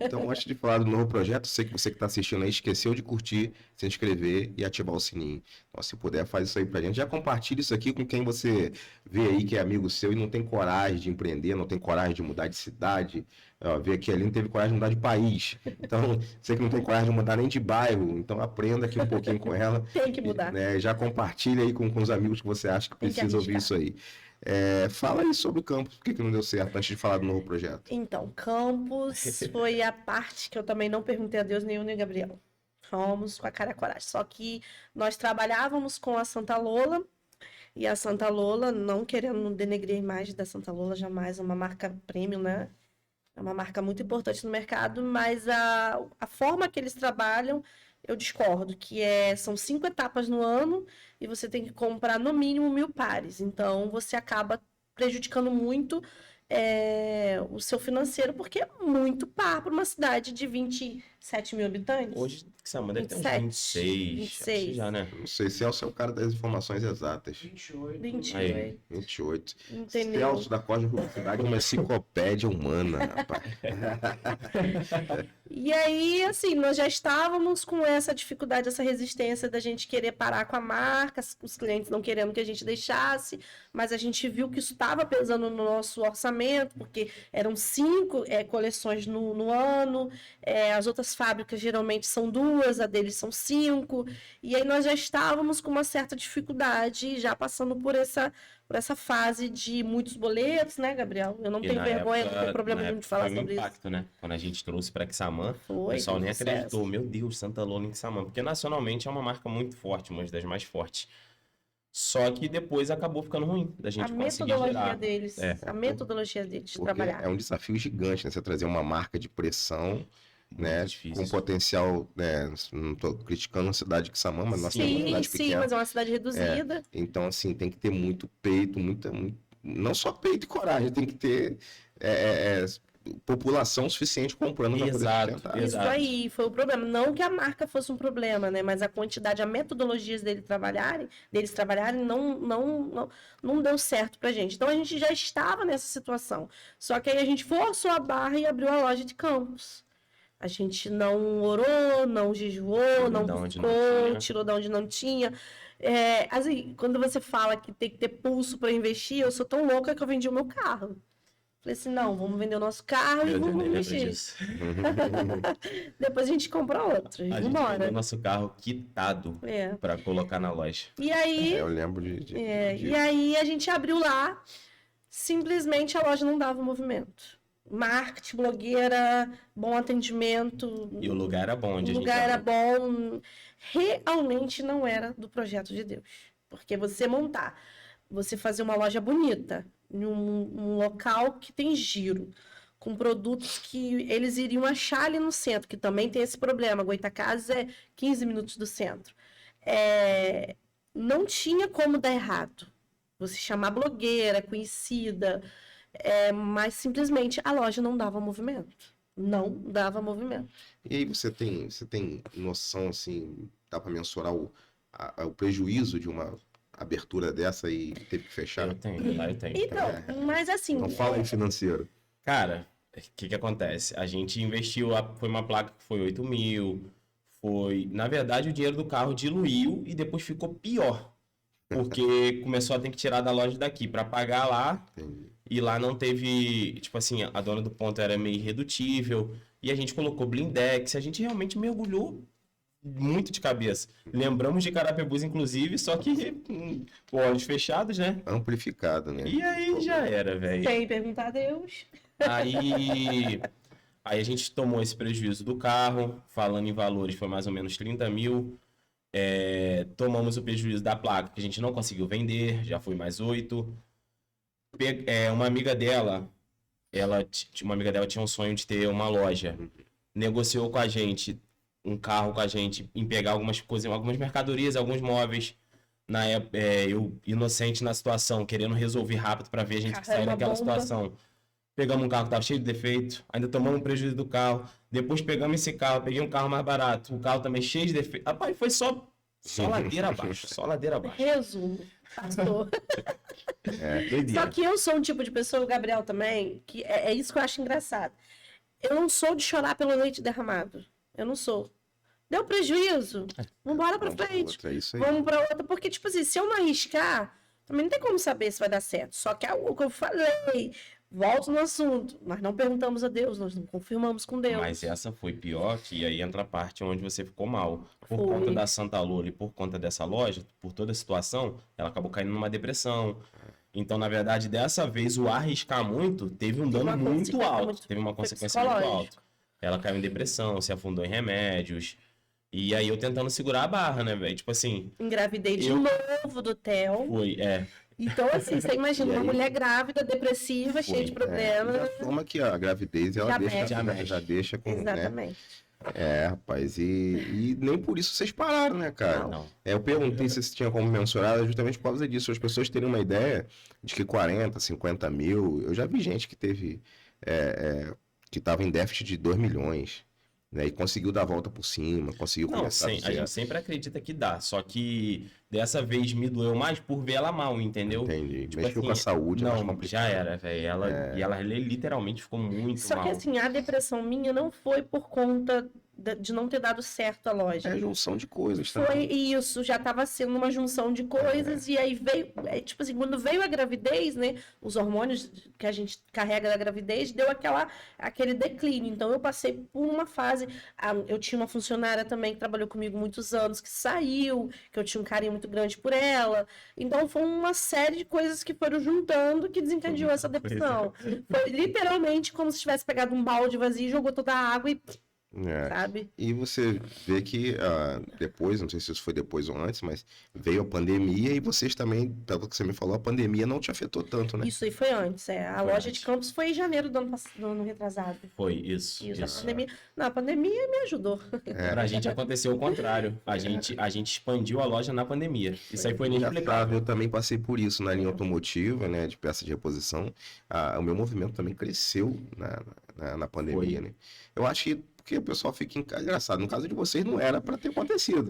Então, antes de falar do novo projeto, sei que você que está assistindo aí esqueceu de curtir, se inscrever e ativar o sininho. Então, se puder, faz isso aí pra gente. Já compartilha isso aqui com quem você vê aí que é amigo seu e não tem coragem de empreender, não tem coragem de mudar de cidade. Ó, vê aqui ali, não teve coragem de mudar de país. Então, você que não tem coragem de mudar nem de bairro, então aprenda aqui um pouquinho com ela. Tem que mudar. Né? Já compartilha aí com os amigos que você acha que Tem que precisa ouvir arriscar. isso aí. Fala aí sobre o campus, por que não deu certo antes de falar do novo projeto? Então, Campos foi a parte que eu também não perguntei a Deus nem eu nem a Gabriel. Fomos com a cara e a coragem. Só que nós trabalhávamos com a Santa Lola, e a Santa Lola, não querendo denegrir a imagem da Santa Lola, jamais, é uma marca premium, né? É uma marca muito importante no mercado, mas a forma que eles trabalham, eu discordo, que são 5 etapas no ano e você tem que comprar no mínimo 1.000 pares. Então, você acaba prejudicando muito o seu financeiro, porque é muito par para uma cidade de 27 mil habitantes. Hoje, Samã deve ter uns 27, 26. 26. Acho que já, né? Não sei se é o seu cara das informações exatas. 28. 28. 28. Entendeu? Celso da Costa Publicidade é uma enciclopédia humana, rapaz. E aí, assim, nós já estávamos com essa dificuldade, essa resistência da gente querer parar com a marca, os clientes não querendo que a gente deixasse, mas a gente viu que isso estava pesando no nosso orçamento, porque eram 5 coleções no ano, as outras fábricas geralmente são 2, a deles são 5, e aí nós já estávamos com uma certa dificuldade, já passando por essa fase de muitos boletos, né, Gabriel? Eu não E tenho na vergonha, não época- tenho problema na nenhum de época falar foi um sobre isso. impacto, né? Quando a gente trouxe para Xamã, o Foi, pessoal nem foi um acreditou. sucesso. Meu Deus, Santa Lola em Xamã. Porque nacionalmente é uma marca muito forte, uma das mais fortes. Só que depois acabou ficando ruim da A gente conseguir metodologia gerar. deles, É. a metodologia deles de Porque trabalhar. é um desafio gigante, né? Você trazer uma marca de pressão, né? Muito difícil. Com potencial, né? Não estou criticando a cidade de Samã, mas nós temos uma Sim, cidade sim, pequena. mas é uma cidade reduzida. Então, assim, tem que ter muito peito, não só peito e coragem, tem que ter população suficiente comprando para poder Exato, sustentar. exato. Isso aí foi o problema. Não que a marca fosse um problema, né? Mas a quantidade, a metodologias deles trabalharem, não deu certo pra gente. Então a gente já estava nessa situação. Só que aí a gente forçou a barra e abriu a loja de Campos. A gente não orou, não jejuou, não da onde não buscou, tinha. tirou da onde não tinha. Assim, quando você fala que tem que ter pulso para investir, eu sou tão louca que eu vendi o meu carro. Falei assim, não, vamos vender o nosso carro e Meu Deus, vamos nem lembro investir. disso. Depois a gente compra outro. E A gente vambora. vendeu nosso carro quitado É. para colocar na loja. E aí, Eu lembro de e aí a gente abriu lá, simplesmente a loja não dava movimento. Marketing, blogueira, bom atendimento, E o lugar era bom onde o a gente lugar era abriu. bom. Realmente não era do projeto de Deus. Porque você fazer uma loja bonita, em um local que tem giro, com produtos que eles iriam achar ali no centro, que também tem esse problema. Goitacazes é 15 minutos do centro. Não tinha como dar errado. Você chamar blogueira, conhecida, mas simplesmente a loja não dava movimento. Não dava movimento. E aí você tem noção, assim, dá para mensurar o prejuízo de uma abertura dessa e teve que fechar? Eu tenho, lá eu tenho. Então, mas assim. Não fala em financeiro. Cara, o que acontece? A gente investiu, foi uma placa que foi 8 mil, na verdade, o dinheiro do carro diluiu e depois ficou pior, porque começou a ter que tirar da loja daqui para pagar lá, Entendi. e lá não teve, tipo assim, a dona do ponto era meio irredutível, e a gente colocou blindex, a gente realmente mergulhou muito de cabeça. Lembramos de Carapebus, inclusive, só que com olhos fechados, né? Amplificado, né? E aí já era, velho. Sem perguntar a Deus. Aí a gente tomou esse prejuízo do carro, falando em valores, foi mais ou menos 30 mil. Tomamos o prejuízo da placa, que a gente não conseguiu vender, já foi mais 8. Uma amiga dela tinha um sonho de ter uma loja. Negociou com a gente, um carro com a gente, em pegar algumas coisas, algumas mercadorias, alguns móveis. Na época, eu inocente na situação, querendo resolver rápido para ver a gente Carro sair era uma daquela bomba. situação. pegamos um carro que tava cheio de defeito, ainda tomamos um prejuízo do carro, depois pegamos esse carro, peguei um carro mais barato, o carro também cheio de defeito. Rapaz, foi só ladeira abaixo, só ladeira abaixo. Resumo, pastor. Só que eu sou um tipo de pessoa, o Gabriel também, que é isso que eu acho engraçado. Eu não sou de chorar pelo leite derramado. Eu não sou. Deu prejuízo? Vambora pra frente. Outra, é isso aí. Vamos pra outra. Porque, tipo assim, se eu não arriscar, também não tem como saber se vai dar certo. Só que é o que eu falei. Volto no assunto. Nós não perguntamos a Deus, nós não confirmamos com Deus. Mas essa foi pior, que aí entra a parte onde você ficou mal. Por Foi. conta da Santa Loura e por conta dessa loja, por toda a situação, ela acabou caindo numa depressão. Então, na verdade, dessa vez, o arriscar muito teve um dano muito alto. Teve uma consequência muito alta. Ela caiu em depressão, se afundou em remédios. E aí eu tentando segurar a barra, né, velho? Tipo assim... Engravidei de novo do Theo. Foi, Então, assim, você imagina uma mulher grávida, depressiva, cheia de problemas. Da forma que a gravidez, ela Já já deixa com... Exatamente. Né? Rapaz, e nem por isso vocês pararam, né, cara? Não. Eu perguntei se tinha como mensurar justamente por causa disso. As pessoas terem uma ideia de que 40, 50 mil... Eu já vi gente que teve... que estava em déficit de 2 milhões... Né, e conseguiu dar a volta por cima, conseguiu começar a gente sempre acredita que dá, só que dessa vez me doeu mais por ver ela mal, entendeu? Entendi. Tipo Mexeu assim, com a saúde, não, mais complicado. já era, velho. E ela literalmente ficou muito Só mal. que assim, a depressão minha não foi por conta de não ter dado certo a loja. É junção de coisas, tá? Foi isso, já estava sendo uma junção de coisas, e aí veio, tipo assim, quando veio a gravidez, né, os hormônios que a gente carrega da gravidez, deu aquele declínio. Então eu passei por uma fase, eu tinha uma funcionária também que trabalhou comigo muitos anos, que saiu, que eu tinha um carinho muito grande por ela. Então foi uma série de coisas que foram juntando que desencadeou essa depressão. Foi literalmente como se tivesse pegado um balde vazio, jogou toda a água e... Sabe? E você vê que depois, não sei se isso foi depois ou antes, mas veio a pandemia e vocês também, pelo que você me falou, a pandemia não te afetou tanto, né? Isso aí foi antes, A loja de Campos foi em janeiro do ano retrasado. Foi, isso. A pandemia me ajudou. Pra gente aconteceu o contrário. A gente expandiu a loja na pandemia. Isso aí foi inexplicável. Eu também passei por isso na linha automotiva, né, de peça de reposição. O meu movimento também cresceu na pandemia, né? Eu acho que porque o pessoal fica engraçado. No caso de vocês, não era para ter acontecido.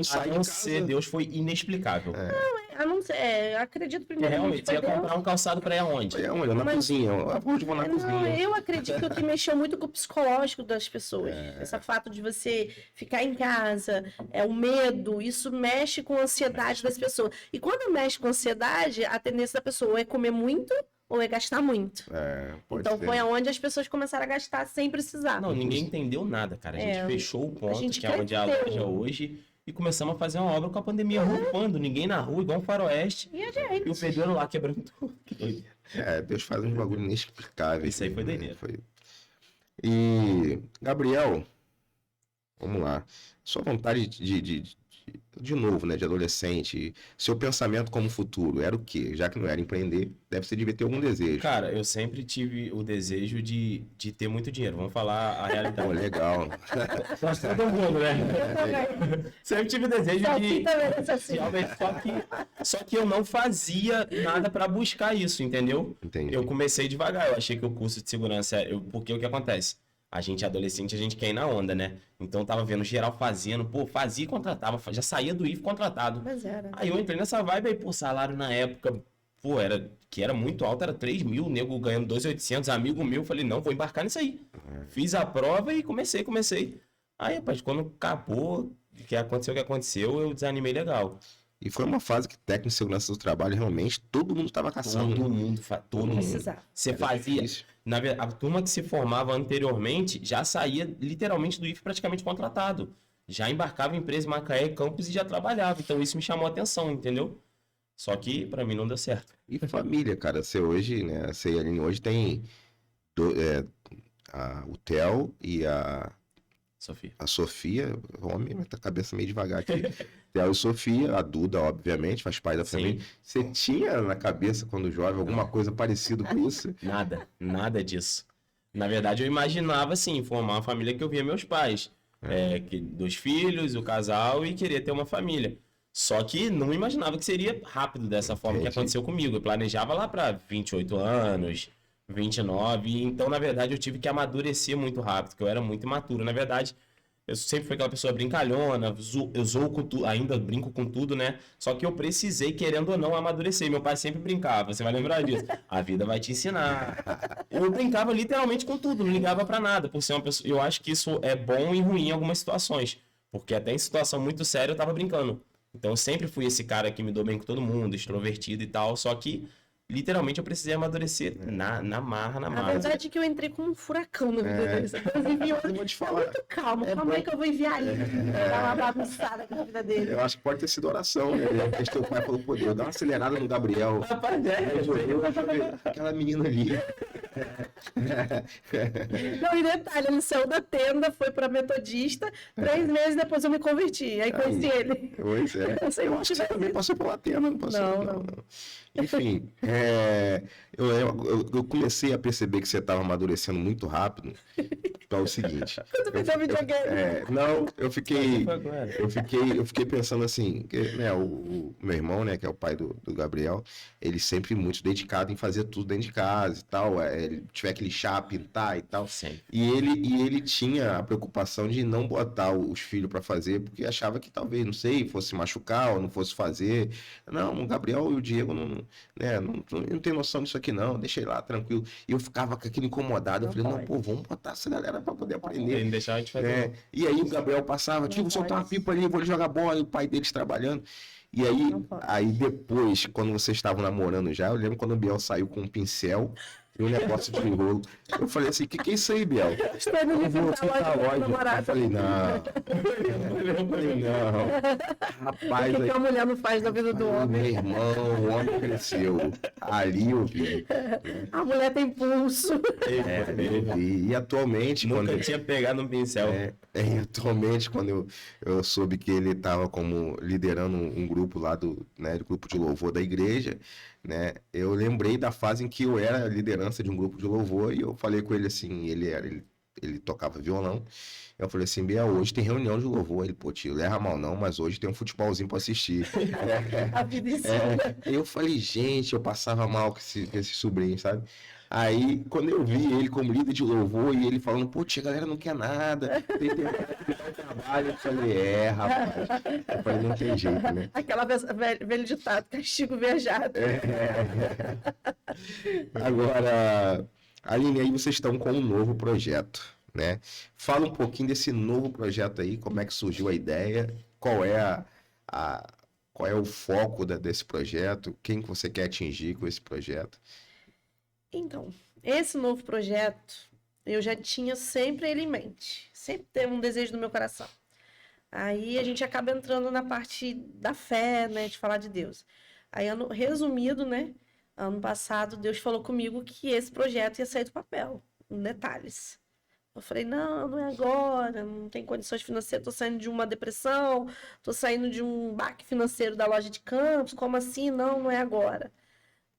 A não ser Deus foi inexplicável. Acredito Porque realmente, você ia comprar um calçado para ir aonde? Na cozinha. Hoje vou na cozinha. Eu acredito que mexeu muito com o psicológico das pessoas. Esse fato de você ficar em casa, o medo, isso mexe com a ansiedade das pessoas. E quando mexe com a ansiedade, a tendência da pessoa é comer muito ou é gastar muito. Então foi aonde as pessoas começaram a gastar sem precisar. Não, ninguém entendeu nada, cara. A gente fechou o ponto, que é onde é a loja hoje, e começamos a fazer uma obra com a pandemia rufando, ninguém na rua, igual um faroeste. E o pedreiro lá quebrando tudo. Que doideira. Deus faz uns bagulho inexplicáveis. Isso aí foi doideira. E, Gabriel, vamos lá. Sua vontade de novo, né, de adolescente, seu pensamento como futuro era o quê? Já que não era empreender, devia ter algum desejo. Cara, eu sempre tive o desejo de ter muito dinheiro. Vamos falar a realidade. Pô, legal. Nós todo mundo, né? Sempre tive o desejo só que eu não fazia nada para buscar isso, entendeu? Entendi. Eu comecei devagar. Eu achei que o curso de segurança... Porque o que acontece? A gente é adolescente, a gente quer ir na onda, né? Então eu tava vendo geral fazendo, fazia e contratava, já saía do IF contratado. Mas era. Aí eu entrei nessa vibe, aí, salário na época, era muito alto, era 3 mil, nego ganhando 2.800, amigo meu, falei, não, vou embarcar nisso aí. Fiz a prova e comecei. Aí, rapaz, quando acabou, o que aconteceu, eu desanimei legal. E foi uma fase que técnico de segurança do trabalho, realmente, todo mundo estava caçando. Todo mundo. Você fazia... Na verdade, a turma que se formava anteriormente já saía literalmente do IF praticamente contratado. Já embarcava em empresa em Macaé, Campos e já trabalhava. Então isso me chamou a atenção, entendeu? Só que pra mim não deu certo. E família, cara. Você hoje, né? Você e a Aline hoje tem o Theo e a Sofia. Homem, mas tá a cabeça meio devagar aqui. Theo e Sofia, a Duda, obviamente, faz parte da família. Você tinha na cabeça, quando jovem, alguma coisa parecida com isso? Nada disso. Na verdade, eu imaginava, assim, formar uma família que eu via meus pais. 2 filhos, o casal, e queria ter uma família. Só que não imaginava que seria rápido dessa forma que aconteceu comigo. Eu planejava lá para 28 anos, 29. Então, na verdade, eu tive que amadurecer muito rápido, porque eu era muito imaturo. Na verdade, eu sempre fui aquela pessoa brincalhona, eu zoo com tudo, ainda brinco com tudo, né? Só que eu precisei, querendo ou não, amadurecer. Meu pai sempre brincava, você vai lembrar disso. A vida vai te ensinar. Eu brincava literalmente com tudo, não ligava pra nada, por ser uma pessoa. Eu acho que isso é bom e ruim em algumas situações, porque até em situação muito séria eu tava brincando. Então eu sempre fui esse cara que me dou bem com todo mundo, extrovertido e tal, só que literalmente eu precisei amadurecer na marra. A verdade é que eu entrei com um furacão na vida deles. Deus enviou. Eu vou te falar. Muito calma, calma aí que eu vou enviar ele. Dar uma bagunçada na vida dele. Eu acho que pode ter sido oração, né? Porque teu pai falou, pô, Deus, dá uma acelerada no Gabriel. Rapaz, Aquela menina ali. Não, e detalhe, ele saiu da tenda, foi pra metodista, 3 meses depois eu me converti. Aí conheci ele. Pois é. Eu Acho que você também passou pela tenda, não passou? Não. Enfim, eu comecei a perceber que você estava amadurecendo muito rápido. Então é o seguinte. Quando pensou videogame. Eu fiquei pensando assim, que, né, o meu irmão, né, que é o pai do Gabriel, ele sempre muito dedicado em fazer tudo dentro de casa e tal. Ele tiver que lixar, pintar e tal. Sim. E ele tinha a preocupação de não botar os filhos para fazer, porque achava que talvez, não sei, fosse machucar ou não fosse fazer. Não, o Gabriel e o Diego não tem noção disso aqui não, deixa ele lá, tranquilo. E eu ficava com aquilo incomodado, eu falei, não, pô, vamos botar essa galera para poder aprender. Ele deixava a gente fazer. E aí o Gabriel passava, tio, vou soltar uma pipa ali, vou jogar bola, e o pai deles trabalhando. E aí depois, quando vocês estavam namorando já, eu lembro quando o Biel saiu com um pincel e um negócio de rolo. Eu falei assim, que é isso aí, Biel? Eu vou ficar loja. Eu falei, não. Rapaz, o que a mulher não faz na vida do homem? Meu irmão, o homem cresceu. Ali eu vi. A mulher tem pulso. Eu vi. E atualmente... Nunca tinha pegado um pincel. E atualmente, quando eu soube que ele estava como liderando um grupo lá do grupo de louvor da igreja, né? Eu lembrei da fase em que eu era liderança de um grupo de louvor e eu falei com ele assim, ele tocava violão. Eu falei assim, Biel, hoje tem reunião de louvor. Ele, pô, tio, leva mal não, mas hoje tem um futebolzinho pra assistir. A vida ensina. Eu falei, gente, eu passava mal com esse sobrinho, sabe? Aí, quando eu vi ele como líder de louvor e ele falando, pô, tia, a galera não quer nada, tem trabalho, eu falei, rapaz. Eu falei, não tem jeito, né? Aquela velho ditado, castigo viajado. Agora, Aline, aí vocês estão com um novo projeto, né? Fala um pouquinho desse novo projeto aí, como é que surgiu a ideia, qual é qual é o foco desse projeto, quem que você quer atingir com esse projeto? Então, esse novo projeto, eu já tinha sempre ele em mente. Sempre teve um desejo no meu coração. Aí a gente acaba entrando na parte da fé, né? De falar de Deus. Aí, resumido, né? Ano passado, Deus falou comigo que esse projeto ia sair do papel, em detalhes. Eu falei, não é agora, não tem condições financeiras, tô saindo de uma depressão, tô saindo de um baque financeiro da loja de campos, como assim? Não é agora.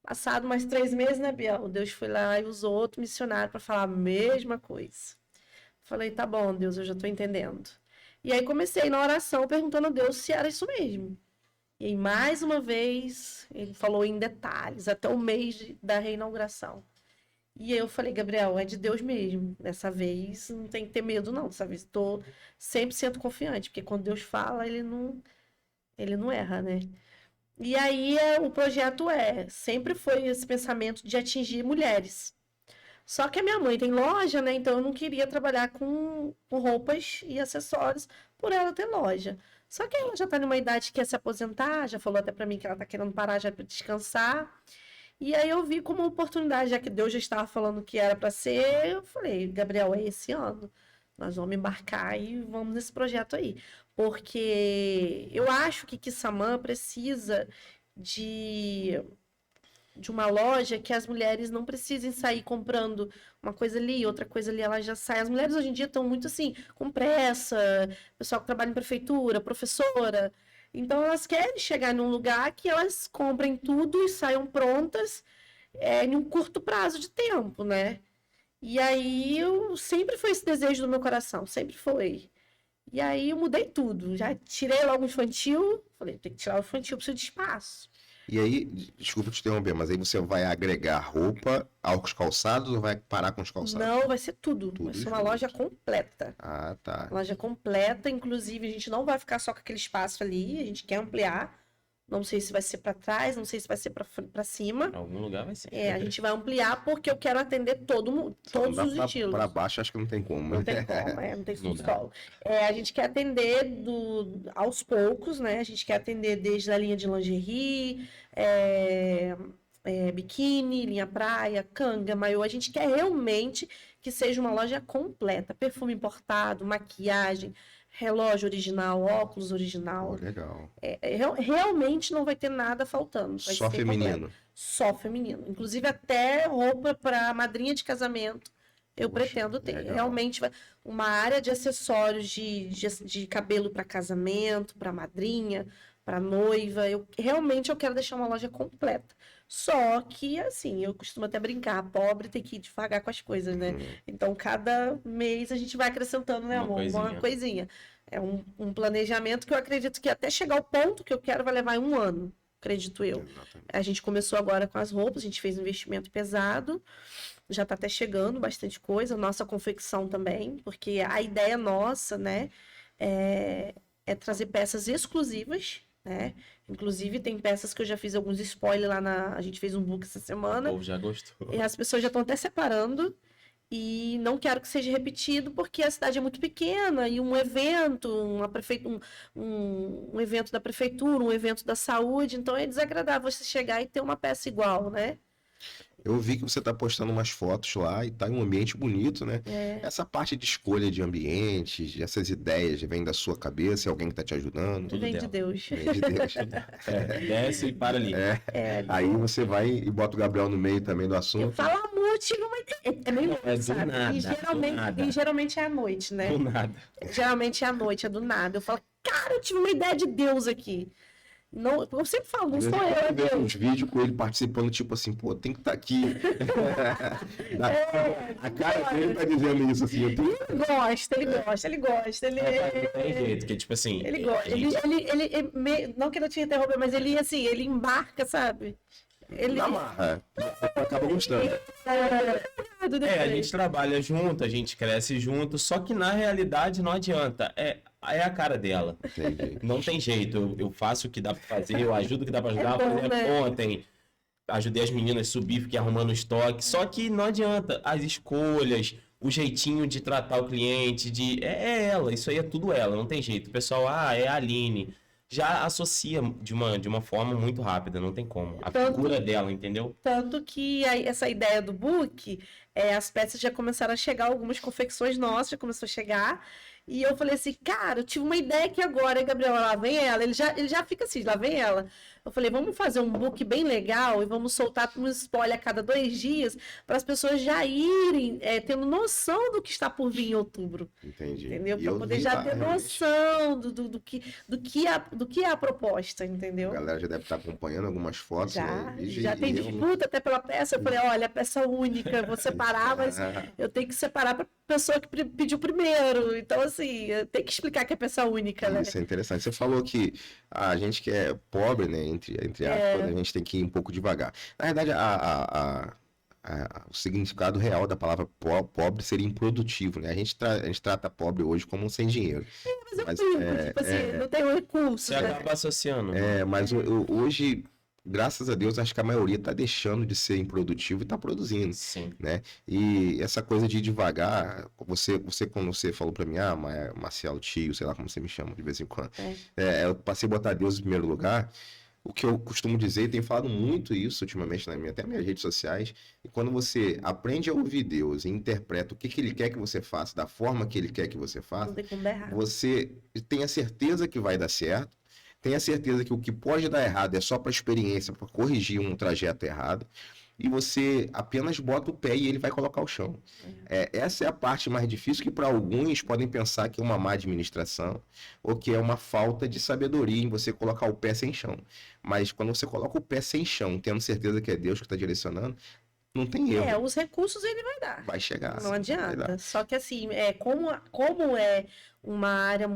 Passado mais 3 meses, né, Biel? Deus foi lá e usou outro missionário para falar a mesma coisa. Falei, tá bom, Deus, eu já tô entendendo. E aí comecei na oração perguntando a Deus se era isso mesmo. E aí, mais uma vez, ele falou em detalhes, até o mês da reinauguração. E aí eu falei, Gabriel, é de Deus mesmo. Dessa vez não tem que ter medo, não. Dessa vez estou 100% confiante, porque quando Deus fala, ele não erra, né? E aí o projeto sempre foi esse pensamento de atingir mulheres. Só que a minha mãe tem loja, né? Então eu não queria trabalhar com roupas e acessórios por ela ter loja. Só que ela já tá numa idade que quer se aposentar, já falou até para mim que ela tá querendo parar já para descansar. E aí eu vi como uma oportunidade, já que Deus já estava falando que era para ser, eu falei, Gabriel, é esse ano. Nós vamos embarcar e vamos nesse projeto aí. Porque eu acho que Quissamã precisa de uma loja que as mulheres não precisem sair comprando uma coisa ali, outra coisa ali, ela já sai. As mulheres hoje em dia estão muito assim, com pressa, pessoal que trabalha em prefeitura, professora. Então elas querem chegar num lugar que elas comprem tudo e saiam prontas em um curto prazo de tempo, né? E aí sempre foi esse desejo do meu coração, sempre foi. E aí eu mudei tudo, já tirei logo o infantil, falei, tem que tirar o infantil, preciso de espaço. E aí, desculpa te interromper, mas aí você vai agregar roupa aos calçados ou vai parar com os calçados? Não, vai ser tudo. Tudo Vai ser uma junto. loja completa. Ah, tá. Loja completa, inclusive a gente não vai ficar só com aquele espaço ali, a gente quer ampliar. Não sei se vai ser para trás, não sei se vai ser para cima. Em algum lugar vai ser. A gente vai ampliar porque eu quero atender todo mundo, todos os estilos. Para baixo acho que não tem como. Não tem como, não tem Não dá. subsolo. A gente quer atender aos poucos, né? A gente quer atender desde a linha de lingerie, biquíni, linha praia, canga, maiô. A gente quer realmente que seja uma loja completa. Perfume importado, maquiagem, relógio original, óculos original. Legal. Realmente não vai ter nada faltando. Vai Só ser feminino. completo. Só feminino. Inclusive até roupa para madrinha de casamento. Eu Poxa, pretendo ter. legal. Realmente uma área de acessórios de cabelo para casamento, para madrinha, para noiva. Realmente eu quero deixar uma loja completa. Só que, assim, eu costumo até brincar, pobre tem que ir devagar com as coisas, né? Então, cada mês a gente vai acrescentando, né, amor? Uma coisinha. É um planejamento que eu acredito que até chegar ao ponto que eu quero vai levar 1 ano, acredito eu. Exatamente. A gente começou agora com as roupas, a gente fez um investimento pesado, já está até chegando bastante coisa, nossa confecção também, porque a ideia nossa, né, é trazer peças exclusivas, né? Inclusive tem peças que eu já fiz alguns spoilers lá a gente fez um book essa semana. O povo já gostou. E as pessoas já estão até separando. E não quero que seja repetido porque a cidade é muito pequena e um evento, um evento da prefeitura, um evento da saúde, então é desagradável você chegar e ter uma peça igual, né? Eu vi que você tá postando umas fotos lá e tá em um ambiente bonito, né? Essa parte de escolha de ambientes, essas ideias vêm da sua cabeça, é alguém que tá te ajudando? Tudo Vem de dela. Deus. Vem de Deus. Desce e para ali. Aí você vai e bota o Gabriel no meio também do Eu assunto. falo, amor, tive uma ideia. É meio louco, É do sabe? nada, do nada. E geralmente é à noite, né? Do nada. Geralmente é à noite, é do nada. Eu falo, cara, eu tive uma ideia de Deus aqui. Não, eu sempre falo, não Às sou vezes eu, é eu vejo Deus. uns vídeos com ele participando, tipo assim, pô, tem que estar aqui. A cara dele tá dizendo isso, assim, eu tenho... Ele gosta. Não tem jeito, que tipo assim. Ele gosta. Não que eu te interrompa, mas ele, assim, ele embarca, sabe? Ele Na marra. Acaba gostando. A gente trabalha junto, a gente cresce junto, só que na realidade não adianta. É a cara dela. Entendi. Não tem jeito. Eu faço o que dá pra fazer, eu ajudo o que dá pra ajudar. Por bom, exemplo, né? ontem ajudei as meninas a subir, fiquei arrumando estoque. Só que não adianta. As escolhas, o jeitinho de tratar o cliente, é ela. Isso aí é tudo ela, não tem jeito. O pessoal, é a Aline. Já associa de uma forma muito rápida, não tem como. A figura dela, entendeu? Tanto que essa ideia do book, as peças já começaram a chegar, algumas confecções nossas já começou a chegar. E eu falei assim, cara, eu tive uma ideia aqui agora, Gabriel, lá vem ela. Ele já fica assim, lá vem ela. Eu falei, vamos fazer um book bem legal e vamos soltar um spoiler a cada 2 dias para as pessoas já irem tendo noção do que está por vir em outubro. Entendi. Entendeu? E Para eu poder vi já lá, ter realmente. noção do que é a proposta, entendeu? A galera já deve estar acompanhando algumas fotos. Já, né? já tem disputa até pela peça. Eu falei, olha, a peça única, eu vou separar, mas eu tenho que separar para a pessoa que pediu primeiro. Então, assim, eu tenho que explicar que é peça única, né? Isso é interessante. Você falou que a gente que é pobre, né, entre aspas, a gente tem que ir um pouco devagar. Na verdade, o significado real da palavra pobre seria improdutivo, né? A gente trata pobre hoje como um sem dinheiro. Mas eu brinco, tipo assim, não tem recurso, Você né? acaba associando. Mas hoje, graças a Deus, acho que a maioria está deixando de ser improdutivo e está produzindo. Sim. Né? E essa coisa de ir devagar, você quando você falou para mim, Marcelo, tio, sei lá como você me chama de vez em quando, eu passei a botar Deus em primeiro lugar. O que eu costumo dizer, e tenho falado muito isso ultimamente até nas minhas redes sociais, e quando você aprende a ouvir Deus e interpreta o que ele quer que você faça, da forma que ele quer que você Não faça, tem como dar errado. você tem a certeza que vai dar certo, tem a certeza que o que pode dar errado é só para experiência, para corrigir um trajeto errado, e você apenas bota o pé e ele vai colocar o chão. Essa é a parte mais difícil, que para alguns podem pensar que é uma má administração ou que é uma falta de sabedoria em você colocar o pé sem chão. Mas quando você coloca o pé sem chão, tendo certeza que é Deus que está direcionando, não tem erro. Os recursos ele vai dar. Vai chegar. Não vai adianta. dar. Só que assim, como é uma área,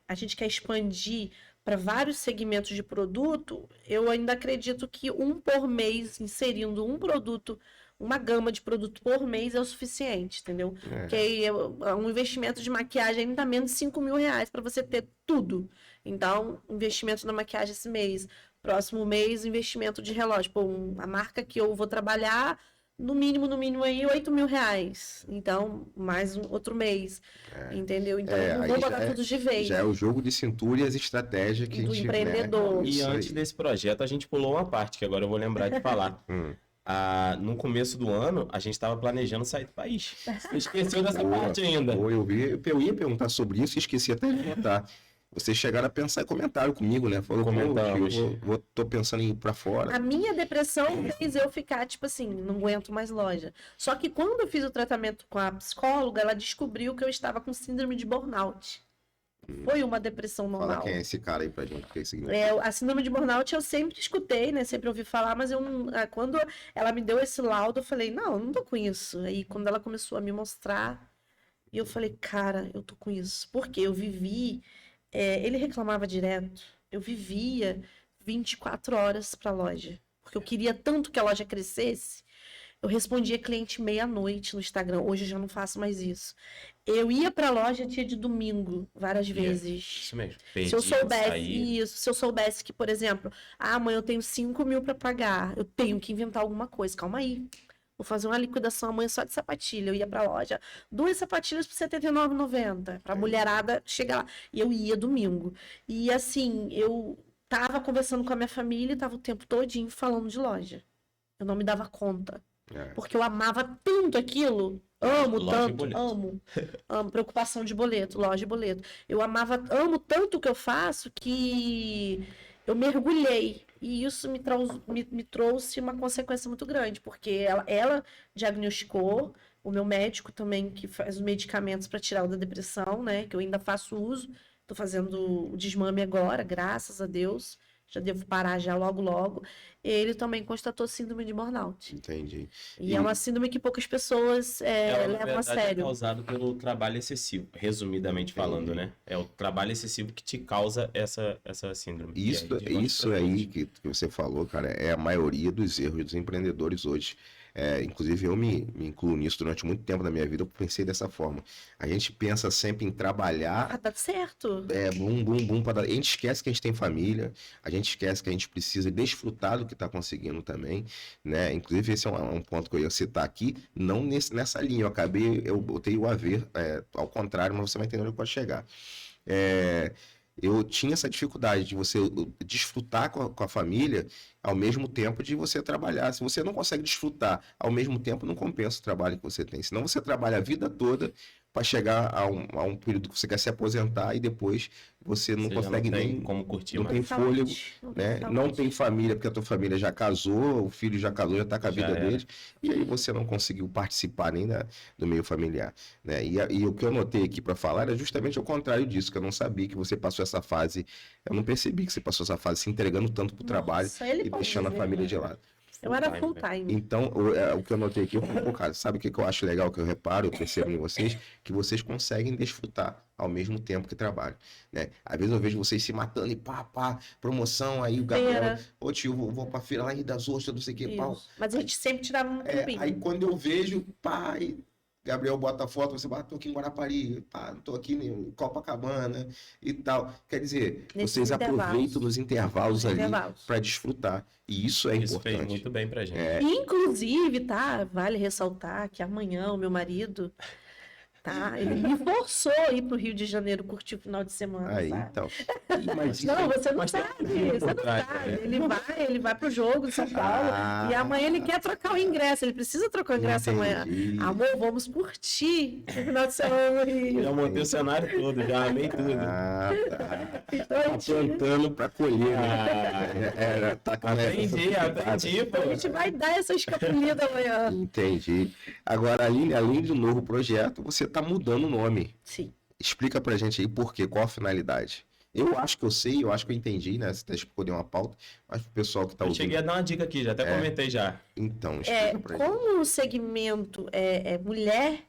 a gente quer expandir para vários segmentos de produto, eu ainda acredito que um por mês, inserindo um produto, uma gama de produto por mês é o suficiente, entendeu? Porque aí um investimento de maquiagem ainda menos de R$ 5.000 para você ter tudo. Então, investimento na maquiagem esse mês. Próximo mês, investimento de relógio. Pô, a marca que eu vou trabalhar, no mínimo aí, R$ 8.000. Então, mais outro mês. Entendeu? Então, eu não aí vou já botar tudo de vez. Já é o jogo de cintura e as estratégias que Do a gente... empreendedor. E Isso antes aí. desse projeto, a gente pulou uma parte, que agora eu vou lembrar de falar. No começo do ano, a gente estava planejando sair do país. Você esqueceu dessa parte ainda. Eu ia perguntar sobre isso e esqueci até de notar. Vocês chegaram a pensar em comentário comigo, né? Falou, Comentamos. tô pensando em ir pra fora. A minha depressão fez eu ficar, tipo assim, não aguento mais loja. Só que quando eu fiz o tratamento com a psicóloga, ela descobriu que eu estava com síndrome de burnout. Foi uma depressão normal. Fala quem é esse cara aí pra gente. Que é esse... A síndrome de burnout eu sempre escutei, né? Sempre ouvi falar, mas eu não... quando ela me deu esse laudo, eu falei, não tô com isso. Aí quando ela começou a me mostrar, eu falei, cara, eu tô com isso. Porque eu vivi... ele reclamava direto. Eu vivia 24 horas pra loja. Porque eu queria tanto que a loja crescesse. Eu respondia cliente meia-noite no Instagram. Hoje eu já não faço mais isso. Eu ia pra loja dia de domingo, várias vezes. Isso mesmo. Se eu soubesse se eu soubesse que, por exemplo, amanhã eu tenho 5.000 para pagar, eu tenho que inventar alguma coisa. Calma aí. Vou fazer uma liquidação amanhã só de sapatilha. Eu ia pra loja, 2 sapatilhas por R$ 79,90. Pra mulherada chegar lá. E eu ia domingo. E assim, eu tava conversando com a minha família e tava o tempo todinho falando de loja. Eu não me dava conta. Porque eu amava tanto aquilo. Amo tanto, amo preocupação de boleto, loja de boleto. Amo tanto o que eu faço que eu mergulhei. E isso me trouxe uma consequência muito grande, porque ela diagnosticou, o meu médico também, que faz os medicamentos para tirar o da depressão, né? Que eu ainda faço uso. Tô fazendo o desmame agora, graças a Deus. Já devo parar já logo. Ele também constatou síndrome de burnout. Entendi. E é uma síndrome que poucas pessoas levam a sério. É causado pelo trabalho excessivo, resumidamente falando, né? É o trabalho excessivo que te causa essa síndrome. Isso aí que você falou, cara, é a maioria dos erros dos empreendedores hoje. Inclusive eu me incluo nisso durante muito tempo da minha vida, eu pensei dessa forma. A gente pensa sempre em trabalhar. Tá certo. Bum, a gente esquece que a gente tem família, a gente esquece que a gente precisa desfrutar do que está conseguindo também, né? Inclusive esse é um ponto que eu ia citar aqui, não nessa linha, eu botei o haver, ao contrário, mas você vai entender onde pode chegar. Eu tinha essa dificuldade de você desfrutar com a família ao mesmo tempo de você trabalhar. Se você não consegue desfrutar ao mesmo tempo, não compensa o trabalho que você tem. Senão você trabalha a vida toda para chegar a um período que você quer se aposentar e depois você não consegue nem como curtir, não tem fôlego, né? Não tem família porque a tua família já casou, o filho já casou, já está com a vida dele, e aí você não conseguiu participar nem do meio familiar, né? E o que eu notei aqui para falar era justamente o contrário disso, que eu não sabia que você passou essa fase, eu não percebi que você passou essa fase se entregando tanto pro trabalho e deixando a família de lado. Eu era full time. Então, o que eu notei aqui, eu falei, cara, sabe o que eu acho legal, que eu reparo, eu percebo em vocês? Que vocês conseguem desfrutar ao mesmo tempo que trabalham, né? Às vezes eu vejo vocês se matando e pá, promoção, aí o Gabriel, ô tio, vou pra feira lá em das ostras, não sei o que, pau. Mas a gente sempre tirava um clubinho. Aí quando eu vejo, Gabriel bota a foto, você tô aqui em Guarapari, tô aqui em Copacabana e tal. Quer dizer, vocês aproveitam nos intervalos ali para desfrutar. E isso é importante. Isso fez muito bem pra gente. Inclusive, vale ressaltar que amanhã o meu marido, ele me forçou a ir pro Rio de Janeiro curtir o final de semana. Aí, então. Não, você não sabe. Ele vai pro jogo de São Paulo e amanhã ele quer trocar o ingresso. Ele precisa trocar o ingresso amanhã. Amor, vamos curtir o final de semana no Rio. Já montei o cenário todo, já amei tudo. Então, tá plantando para colher. Aprendi, pô. A gente vai dar essa escapulida amanhã. Entendi. Agora, além do novo projeto, você tá mudando o nome. Sim. Explica pra gente aí por quê, qual a finalidade. Eu acho que eu sei, eu acho que eu entendi, né? Você até escolheu uma pauta, mas pro pessoal que tá ouvindo... Eu cheguei a dar uma dica aqui, já até comentei já. Então, explica pra gente. Como o segmento é mulher,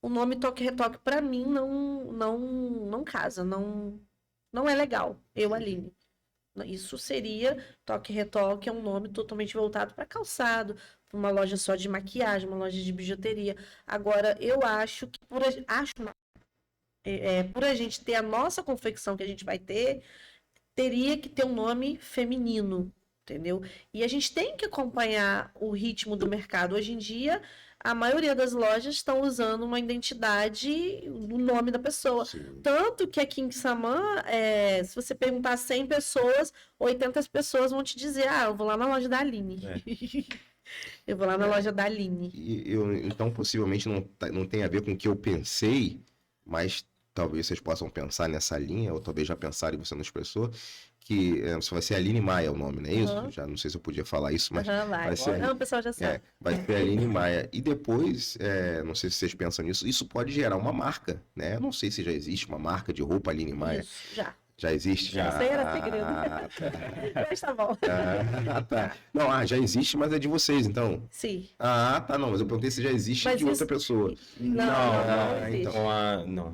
o nome Toque Retoque pra mim não casa, não Não é legal, eu, Aline. Isso seria Toque Retoque, é um nome totalmente voltado para calçado, para uma loja só de maquiagem, uma loja de bijuteria. Agora, eu acho que por a gente ter a nossa confecção que a gente vai ter, teria que ter um nome feminino, entendeu? E a gente tem que acompanhar o ritmo do mercado. Hoje em dia, a maioria das lojas estão usando uma identidade, o nome da pessoa. Sim. Tanto que aqui em Samã, se você perguntar a 100 pessoas, 80 pessoas vão te dizer, eu vou lá na loja da Aline. Eu vou lá na loja da Aline. Então, possivelmente não tem a ver com o que eu pensei, mas talvez vocês possam pensar nessa linha, ou talvez já pensaram e você não expressou, que só vai ser Aline Maia o nome, não é isso? Uhum. Já não sei se eu podia falar isso, mas Vai ser... Não, o pessoal já sabe. vai ser Aline Maia. E depois, não sei se vocês pensam nisso, isso pode gerar uma marca, né? Eu não sei se já existe uma marca de roupa Aline Maia. Isso, já. Já existe? Já. Isso aí era segredo. Mas tá bom. Tá. Não, já existe, mas é de vocês, então. Sim. Tá, não, mas eu perguntei se já existe de outra pessoa. Não existe.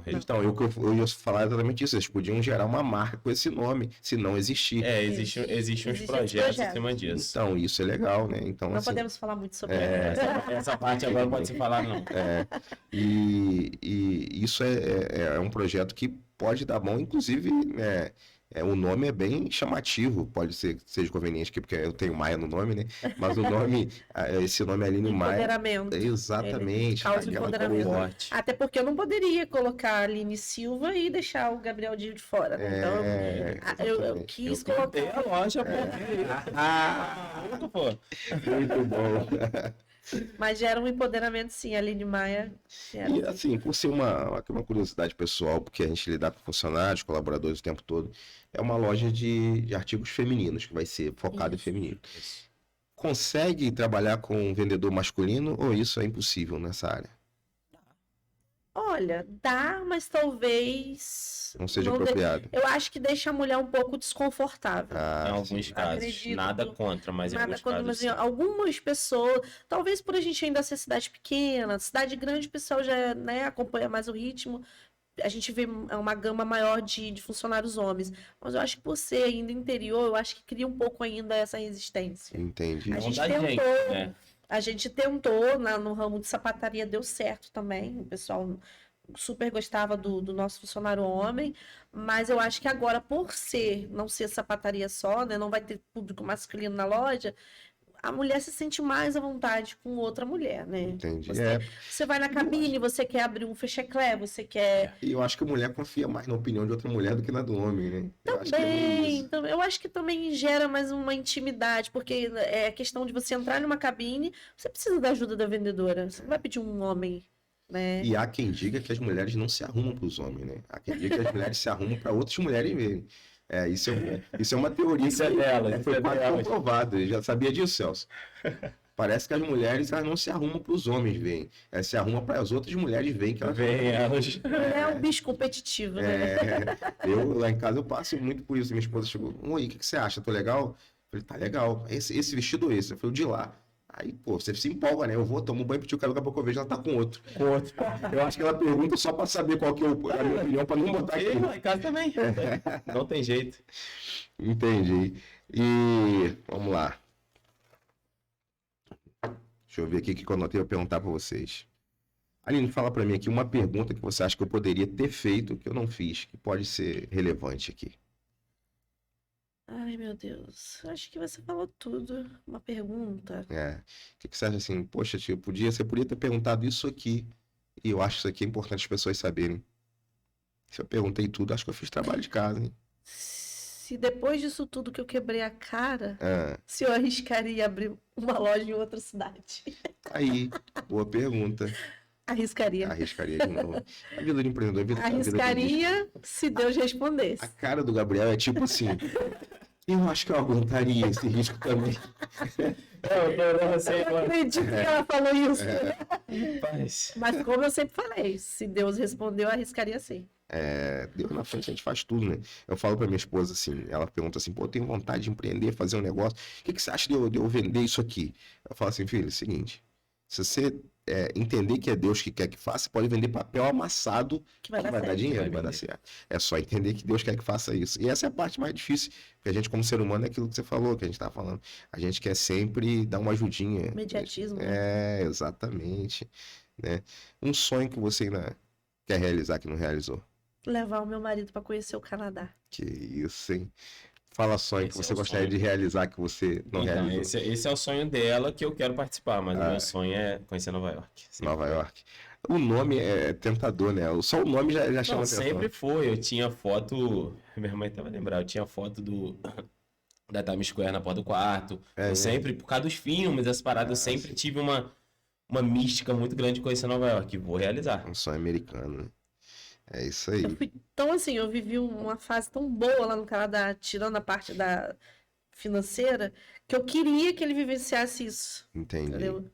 Então, eu ia falar exatamente isso. Eles podiam gerar uma marca com esse nome, se não existir. Existem uns projetos em cima disso. Então, isso é legal, né? Então, não assim, podemos falar muito sobre essa parte agora pode se falar, não. E isso é um projeto que pode dar bom, inclusive, o nome é bem chamativo, pode ser que seja conveniente aqui, porque eu tenho Maia no nome, né? Mas o nome, esse nome Aline Maia. Empoderamento. Exatamente. Causa empoderamento. Forte. Até porque eu não poderia colocar a Aline Silva e deixar o Gabriel Dio de fora. Né? Então, eu quis colocar. A loja, Muito bom. Mas gera um empoderamento, sim, a Aline Maia. E assim, por ser uma curiosidade pessoal, porque a gente lidar com funcionários, colaboradores o tempo todo, é uma loja de artigos femininos, que vai ser focado em feminino. Consegue trabalhar com um vendedor masculino ou isso é impossível nessa área? Olha, dá, mas talvez... Não seja apropriado. Eu acho que deixa a mulher um pouco desconfortável. Em alguns casos. Acredito. Nada contra, mas em alguns casos. Mas algumas pessoas, talvez por a gente ainda ser cidade pequena, cidade grande, o pessoal já acompanha mais o ritmo. A gente vê uma gama maior de funcionários homens. Mas eu acho que por ser ainda interior, eu acho que cria um pouco ainda essa resistência. Entendi. A gente tentou. A gente tentou no ramo de sapataria, deu certo também. O pessoal super gostava do nosso funcionário homem, mas eu acho que agora, por não ser sapataria só, né, não vai ter público masculino na loja, a mulher se sente mais à vontade com outra mulher, né? Entendi. Você vai na cabine, você quer abrir um fecheclé, você quer... E eu acho que a mulher confia mais na opinião de outra mulher do que na do homem, né? Eu acho que também gera mais uma intimidade, porque é questão de você entrar numa cabine, você precisa da ajuda da vendedora, você não vai pedir um homem, né? E há quem diga que as mulheres não se arrumam para os homens, né? Há quem diga que as mulheres se arrumam para outras mulheres verem. Isso é uma teoria isso é dela, foi quase comprovado. Já sabia disso, Celso? Parece que as mulheres elas não se arrumam para os homens verem. Elas se arrumam para as outras mulheres verem que elas É um bicho competitivo, né? Eu, lá em casa, eu passo muito por isso. Minha esposa chegou, oi, o que você acha? Tô legal? Eu falei, tá legal. Esse vestido ou esse? Eu falei, o de lá. Aí, pô, você se empolga, né? Eu vou, tomo banho, pro cabelo, daqui a pouco eu vejo, ela tá com outro. Eu acho que ela pergunta só pra saber qual que é a minha opinião, pra não botar aqui. Lá em casa também. Não tem jeito. Entendi. E vamos lá. Deixa eu ver aqui o que eu anotei pra perguntar pra vocês. Aline, fala pra mim aqui uma pergunta que você acha que eu poderia ter feito, que eu não fiz, que pode ser relevante aqui. Ai, meu Deus. Acho que você falou tudo. Uma pergunta. O que você acha assim? Poxa, tio, você podia ter perguntado isso aqui. E eu acho que isso aqui é importante as pessoas saberem. Se eu perguntei tudo, acho que eu fiz trabalho de casa, hein? Se depois disso tudo que eu quebrei a cara, se eu arriscaria abrir uma loja em outra cidade. Aí, boa pergunta. Arriscaria. Arriscaria de novo. A vida do empreendedor... Arriscaria se Deus respondesse. A cara do Gabriel é tipo assim... Eu acho que eu aguentaria esse risco também. Eu acredito que ela falou isso. Mas como eu sempre falei, se Deus respondeu, eu arriscaria sim. Deus na frente a gente faz tudo, né? Eu falo pra minha esposa assim, ela pergunta assim, pô, eu tenho vontade de empreender, fazer um negócio. O que você acha de eu vender isso aqui? Eu falo assim, filho, é o seguinte, se você entender que é Deus que quer que faça, você pode vender papel amassado Que vai que dar vai dar certo. dinheiro, Vai vai dar vender. certo. É só entender que Deus quer que faça isso. E essa é a parte mais difícil, porque a gente, como ser humano, é aquilo que você falou, que a gente tá falando. A gente quer sempre dar uma ajudinha. Mediatismo, né? Exatamente. Né? Um sonho que você ainda quer realizar que não realizou. Levar o meu marido para conhecer o Canadá. Que isso, hein? Fala sonho que Esse é você o gostaria sonho. de realizar que você não Então, realizou. esse é o sonho dela que eu quero participar, mas o Ah. meu sonho é conhecer Nova York. Sempre Nova foi. York. O nome é tentador, né? Só o nome já chama Não, atenção. sempre foi. Eu tinha foto. Minha mãe até vai lembrar. Eu tinha foto da Times Square na porta do quarto. É, Eu sempre, por causa dos filmes, as paradas, eu sempre sim. tive uma mística muito grande de conhecer Nova York. Vou realizar. Um sonho americano, né? É isso aí. Eu fui tão assim, eu vivi uma fase tão boa lá no Canadá, tirando a parte da financeira, que eu queria que ele vivenciasse isso. Entendi. Entendeu?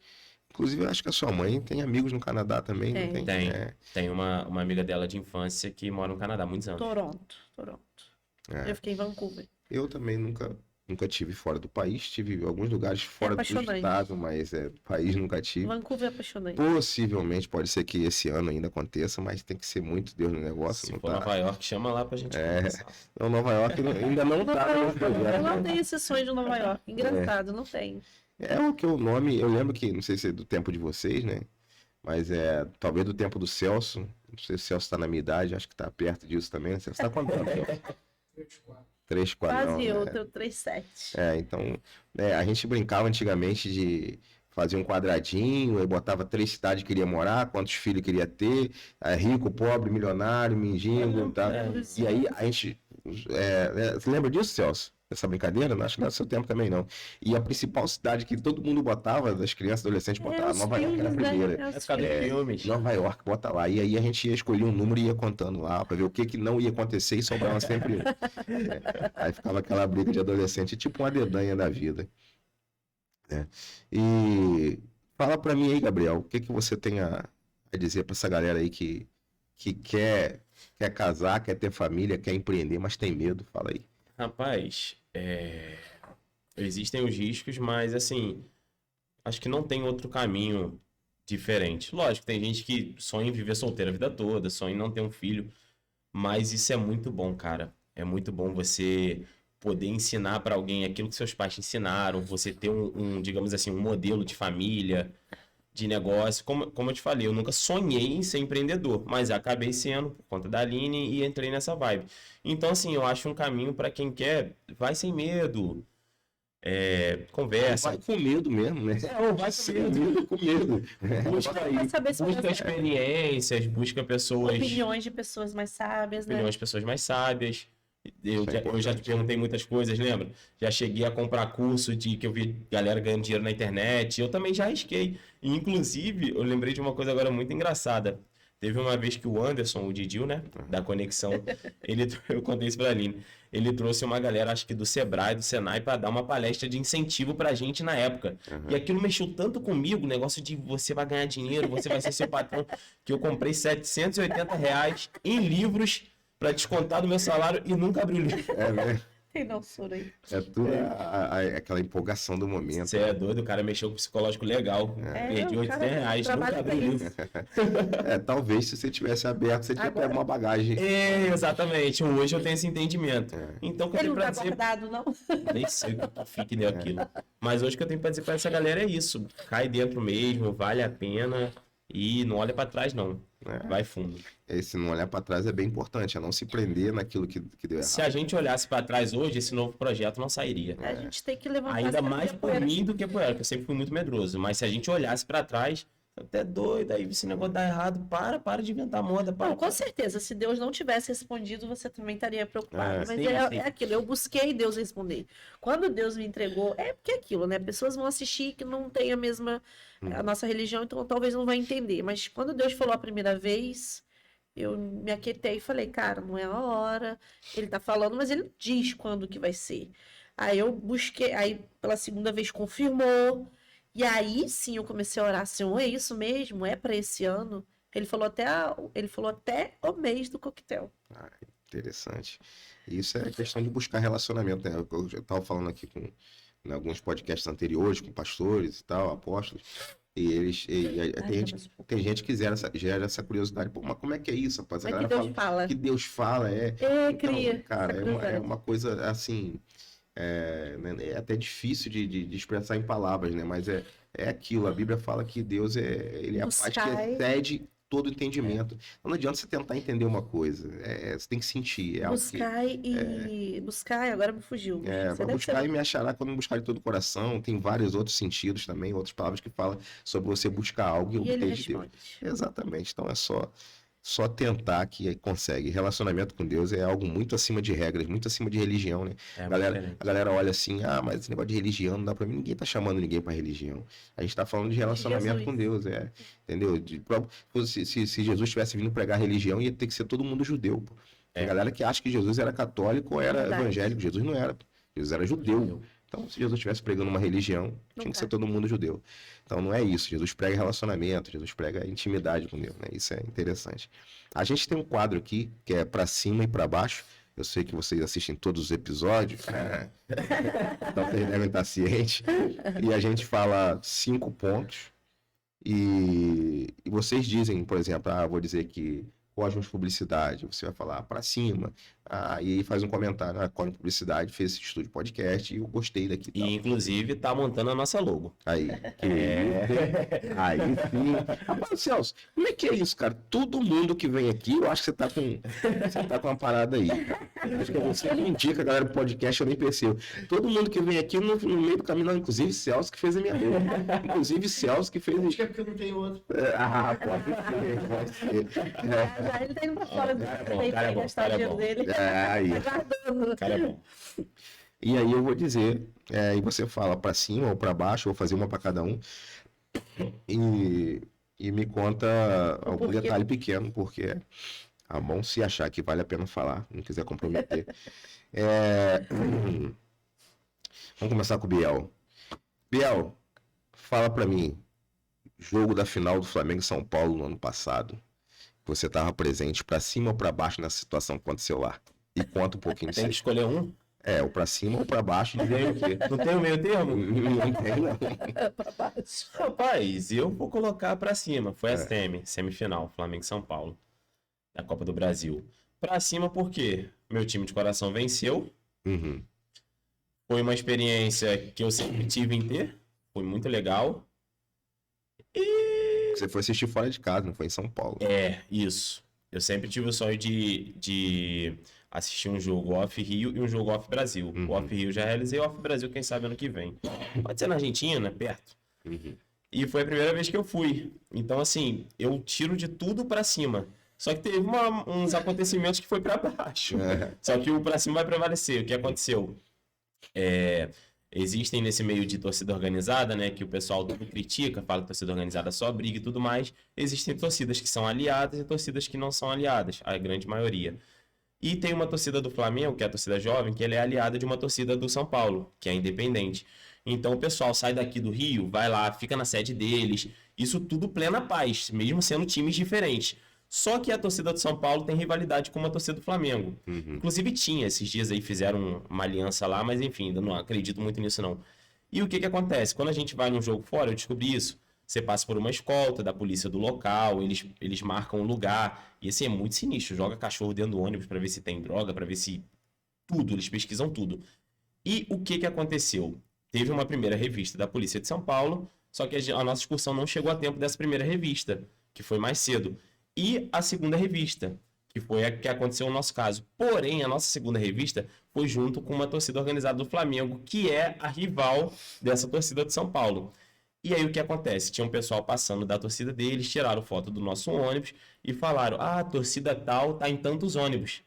Inclusive, eu acho que a sua mãe tem amigos no Canadá também, não tem? Tem. É, Tem uma amiga dela de infância que mora no Canadá há muitos anos. Toronto. é. Eu fiquei em Vancouver. Eu também nunca tive fora do país. Tive em alguns lugares fora do apaixonante. estado, mas do país nunca tive. Vancouver é apaixonante. Possivelmente, pode ser que esse ano ainda aconteça, mas tem que ser muito Deus no negócio. Se Não for tá... Nova York, chama lá pra gente conversar. Não, Nova York ainda não tá no meu Eu projeto. não tenho esse sonho de Nova York. Engraçado, não tenho. É o que o nome, eu lembro que, não sei se é do tempo de vocês, né? Mas talvez do tempo do Celso. Não sei se o Celso tá na minha idade, acho que tá perto disso também. Né? Celso tá quanto tempo, Celso? 3, 4, não, Quase eu, né? tenho 3,7. Então, a gente brincava antigamente de fazer um quadradinho, aí botava 3 cidades que queria morar, quantos filhos queria ter, rico, pobre, milionário, mendigo, tá? E aí a gente. Você lembra disso, Celso? Dessa brincadeira? Não acho que não é do seu tempo também, não. E a principal cidade que todo mundo botava, das crianças, adolescentes, botava os Nova York era a filmes, né? primeira. É os É por causa dos filmes. filmes. Nova York, bota lá. E aí a gente ia escolher um número e ia contando lá pra ver o que não ia acontecer e sobrava sempre. Aí ficava aquela briga de adolescente, tipo uma dedanha da vida. Né? E fala pra mim aí, Gabriel, o que você tem a dizer pra essa galera aí que quer casar, quer ter família, quer empreender, mas tem medo? Fala aí. Rapaz, existem os riscos, mas assim, acho que não tem outro caminho diferente. Lógico, tem gente que sonha em viver solteira a vida toda, sonha em não ter um filho, mas isso é muito bom, cara. É muito bom você poder ensinar pra alguém aquilo que seus pais te ensinaram, você ter digamos assim, um modelo de família, de negócio. Como eu te falei, eu nunca sonhei em ser empreendedor, mas acabei sendo por conta da Aline e entrei nessa vibe. Então, assim, eu acho um caminho pra quem quer, vai sem medo, conversa, Vai com medo mesmo, né? ou vai sem medo. Com medo. Busca Pra saber se busca vai- experiências, busca pessoas, Opiniões de pessoas mais sábias, né? opiniões de pessoas mais sábias. Eu Isso é já te importante. perguntei muitas coisas, lembra? Já cheguei a comprar curso de que eu vi galera ganhando dinheiro na internet. Eu também já arrisquei. E, inclusive, eu lembrei de uma coisa agora muito engraçada. Teve uma vez que o Anderson, o Didil, né? Da Conexão, eu contei isso pra Aline. Ele trouxe uma galera, acho que do Sebrae, do Senai, pra dar uma palestra de incentivo pra gente na época. E aquilo mexeu tanto comigo, o negócio de você vai ganhar dinheiro, você vai ser seu patrão, que eu comprei R$ 780 em livros pra descontar do meu salário e nunca abri o livro. Né? Tem não soro aí. É tudo aquela empolgação do momento. Você é doido, o cara mexeu com o psicológico legal. Perdi o cara R$ 800, nunca trabalha abri o pra livro. Talvez se você tivesse aberto, você tinha Agora- pego uma bagagem. Exatamente, hoje eu tenho esse entendimento. Então, o que eu Ele tenho não pra tá dizer, guardado, não. nem sei o que fique deu aquilo. Mas hoje o que eu tenho pra dizer pra essa galera é isso. Cai dentro mesmo, vale a pena e não olha pra trás, não. Vai fundo. Esse não olhar pra trás é bem importante, é não se prender naquilo que deu Se errado. a gente olhasse pra trás hoje, esse novo projeto não sairia. A gente tem que levantar Ainda essa mais por poeira. mim do que por ela, que eu sempre fui muito medroso. Mas se a gente olhasse pra trás, até doido, aí esse negócio dá errado, para de inventar moda, Não, com certeza, se Deus não tivesse respondido, você também estaria preocupado. Mas sim, sim. é aquilo, eu busquei Deus responder. Quando Deus me entregou, é porque é aquilo, né? Pessoas vão assistir que não tem a nossa religião, então talvez não vai entender. Mas quando Deus falou a primeira vez, eu me aquietei e falei, cara, não é a hora. Ele tá falando, mas ele diz quando que vai ser. Aí eu busquei, aí pela segunda vez confirmou. E aí sim eu comecei a orar, Senhor, é isso mesmo? É para esse ano? Ele falou até o mês do coquetel. Interessante. Isso é questão de buscar relacionamento, né? Eu estava falando aqui em alguns podcasts anteriores, com pastores e tal, apóstolos. Tem gente que gera essa curiosidade. Pô, mas como é que é isso, rapaz? A Mas que galera Deus fala. que Deus fala, Então, cria. cara, é uma coisa assim. Né, é até difícil de expressar em palavras, né? Mas é aquilo. A Bíblia fala que Deus ele é a paz que excede todo entendimento. Então, não adianta você tentar entender uma coisa. Você tem que sentir. Buscar, agora me fugiu. Vai buscar e me achará quando me buscar de todo o coração. Tem vários outros sentidos também, outras palavras que falam sobre você buscar algo e obter de Deus. Exatamente. Então é só tentar que consegue. Relacionamento com Deus é algo muito acima de regras, muito acima de religião, né? A galera olha assim, mas esse negócio de religião não dá pra mim. Ninguém tá chamando ninguém pra religião. A gente tá falando de relacionamento com Deus, entendeu? Se Jesus tivesse vindo pregar religião, ia ter que ser todo mundo judeu, pô. Tem galera que acha que Jesus era católico ou era evangélico. Jesus não era. Jesus era judeu. Então, se Jesus estivesse pregando uma religião, tinha que ser todo mundo judeu. Então, não é isso. Jesus prega relacionamento, Jesus prega intimidade com Deus, né? Isso é interessante. A gente tem um quadro aqui, que é pra cima e pra baixo. Eu sei que vocês assistem todos os episódios, então vocês devem estar cientes. E a gente fala 5 pontos. E vocês dizem, por exemplo, vou dizer que Cosmos Publicidade, você vai falar pra cima, e aí faz um comentário, Cosmos Publicidade fez esse estúdio podcast e eu gostei daqui. E inclusive tá montando a nossa logo. Aí sim. Rapaz, Celso, como é que é isso, cara? Todo mundo que vem aqui, eu acho que você tá com uma parada aí. Acho que você que indica, galera, do podcast, eu nem percebo. Todo mundo que vem aqui no meio do caminho, inclusive Celso que fez a minha logo. Inclusive Celso que fez... Acho que é porque eu não tenho outro. Pode ser. Já ele tá indo pra fora do cara é bom, gastar o dinheiro dele. Aí. Cara, é bom. E aí eu vou dizer, e você fala pra cima ou pra baixo, ou fazer uma pra cada um, e me conta algum detalhe pequeno, porque é bom se achar que vale a pena falar, não quiser comprometer. Vamos começar com o Biel. Biel, fala pra mim, jogo da final do Flamengo e São Paulo no ano passado. Você estava presente pra cima ou pra baixo nessa situação que aconteceu lá? E conta um pouquinho disso. Tem que escolher um? Ou pra cima ou pra baixo. Dizer o quê? Não tem o meio termo? Não tem, não. Pra baixo. Rapaz, eu vou colocar pra cima. Foi a semifinal, Flamengo e São Paulo, da Copa do Brasil. Pra cima por quê? Meu time de coração venceu. Uhum. Foi uma experiência que eu sempre tive em ter. Foi muito legal. Você foi assistir fora de casa, não foi em São Paulo. Isso. Eu sempre tive o sonho de assistir um jogo off-Rio e um jogo off-Brasil. Uhum. O off-Rio já realizei, o off-Brasil, quem sabe ano que vem. Pode ser na Argentina, perto. Uhum. E foi a primeira vez que eu fui. Então, assim, eu tiro de tudo pra cima. Só que teve uns acontecimentos que foi pra baixo. Só que o pra cima vai prevalecer. O que aconteceu? Existem nesse meio de torcida organizada, né, que o pessoal tudo critica, fala que torcida organizada só briga e tudo mais. Existem torcidas que são aliadas e torcidas que não são aliadas, a grande maioria. E tem uma torcida do Flamengo, que é a torcida jovem, que ela é aliada de uma torcida do São Paulo, que é independente. Então o pessoal sai daqui do Rio, vai lá, fica na sede deles, isso tudo plena paz, mesmo sendo times diferentes. Só que a torcida do São Paulo tem rivalidade com a torcida do Flamengo. Uhum. Inclusive tinha, esses dias aí fizeram uma aliança lá, mas enfim, ainda não acredito muito nisso não. E o que acontece? Quando a gente vai num jogo fora, eu descobri isso, você passa por uma escolta da polícia do local, eles marcam um lugar, e assim, é muito sinistro, joga cachorro dentro do ônibus pra ver se tem droga, pra ver se tudo, eles pesquisam tudo. E o que aconteceu? Teve uma primeira revista da Polícia de São Paulo, só que a nossa excursão não chegou a tempo dessa primeira revista, que foi mais cedo. E a segunda revista, que foi a que aconteceu no nosso caso. Porém, a nossa segunda revista foi junto com uma torcida organizada do Flamengo, que é a rival dessa torcida de São Paulo. E aí o que acontece? Tinha um pessoal passando da torcida deles, tiraram foto do nosso ônibus e falaram, a torcida tal tá em tantos ônibus.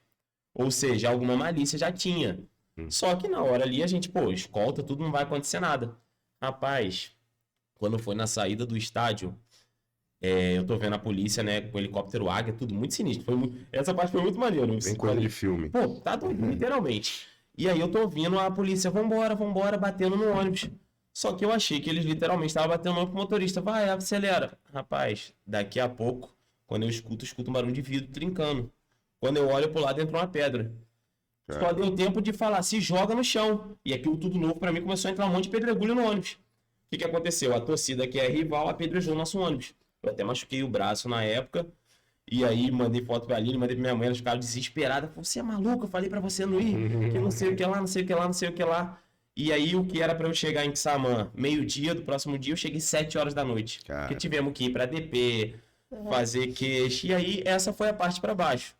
Ou seja, alguma malícia já tinha. Só que na hora ali a gente, escolta, tudo, não vai acontecer nada. Rapaz, quando foi na saída do estádio, eu tô vendo a polícia, né, com o helicóptero Águia, tudo muito sinistro. Essa parte foi muito maneiro. Bem coisa de filme. Tá doido, literalmente. E aí eu tô ouvindo a polícia, vambora, batendo no ônibus. Só que eu achei que eles literalmente estavam batendo no ônibus pro motorista. Vai, acelera. Rapaz, daqui a pouco, quando eu escuto um barulho de vidro trincando. Quando eu olho pro lado, entrou uma pedra. Só deu tempo de falar, se joga no chão. E aquilo tudo novo pra mim começou a entrar um monte de pedregulho no ônibus. que aconteceu? A torcida que é rival apedrejou o nosso ônibus. Eu até machuquei o braço na época. E aí mandei foto pra Aline, mandei pra minha mãe, elas ficaram desesperadas. Você é maluco? Eu falei pra você não ir, que não sei o que lá, não sei o que lá, não sei o que lá. E aí o que era pra eu chegar em Quissamã, meio-dia do próximo dia, eu cheguei 7 horas da noite. Cara. Porque tivemos que ir pra DP, fazer queixa. E aí essa foi a parte pra baixo.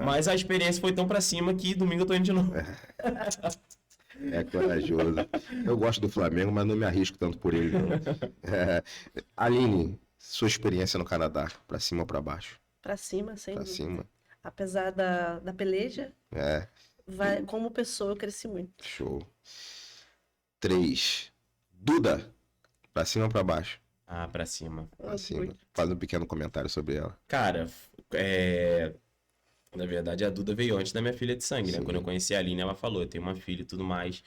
Mas a experiência foi tão pra cima que domingo eu tô indo de novo. É corajoso. Eu gosto do Flamengo, mas não me arrisco tanto por ele, não. Aline, sua experiência no Canadá, pra cima ou pra baixo? Pra cima, sem Pra dúvida. cima. Apesar da peleja, É, como pessoa eu cresci muito. show. 3. Duda, pra cima ou pra baixo? Ah, pra cima. Pra cima. Faz um pequeno comentário sobre ela. Cara, na verdade a Duda veio antes da minha filha de sangue, né? Sim. Quando eu conheci a Aline, ela falou, eu tenho uma filha e tudo mais.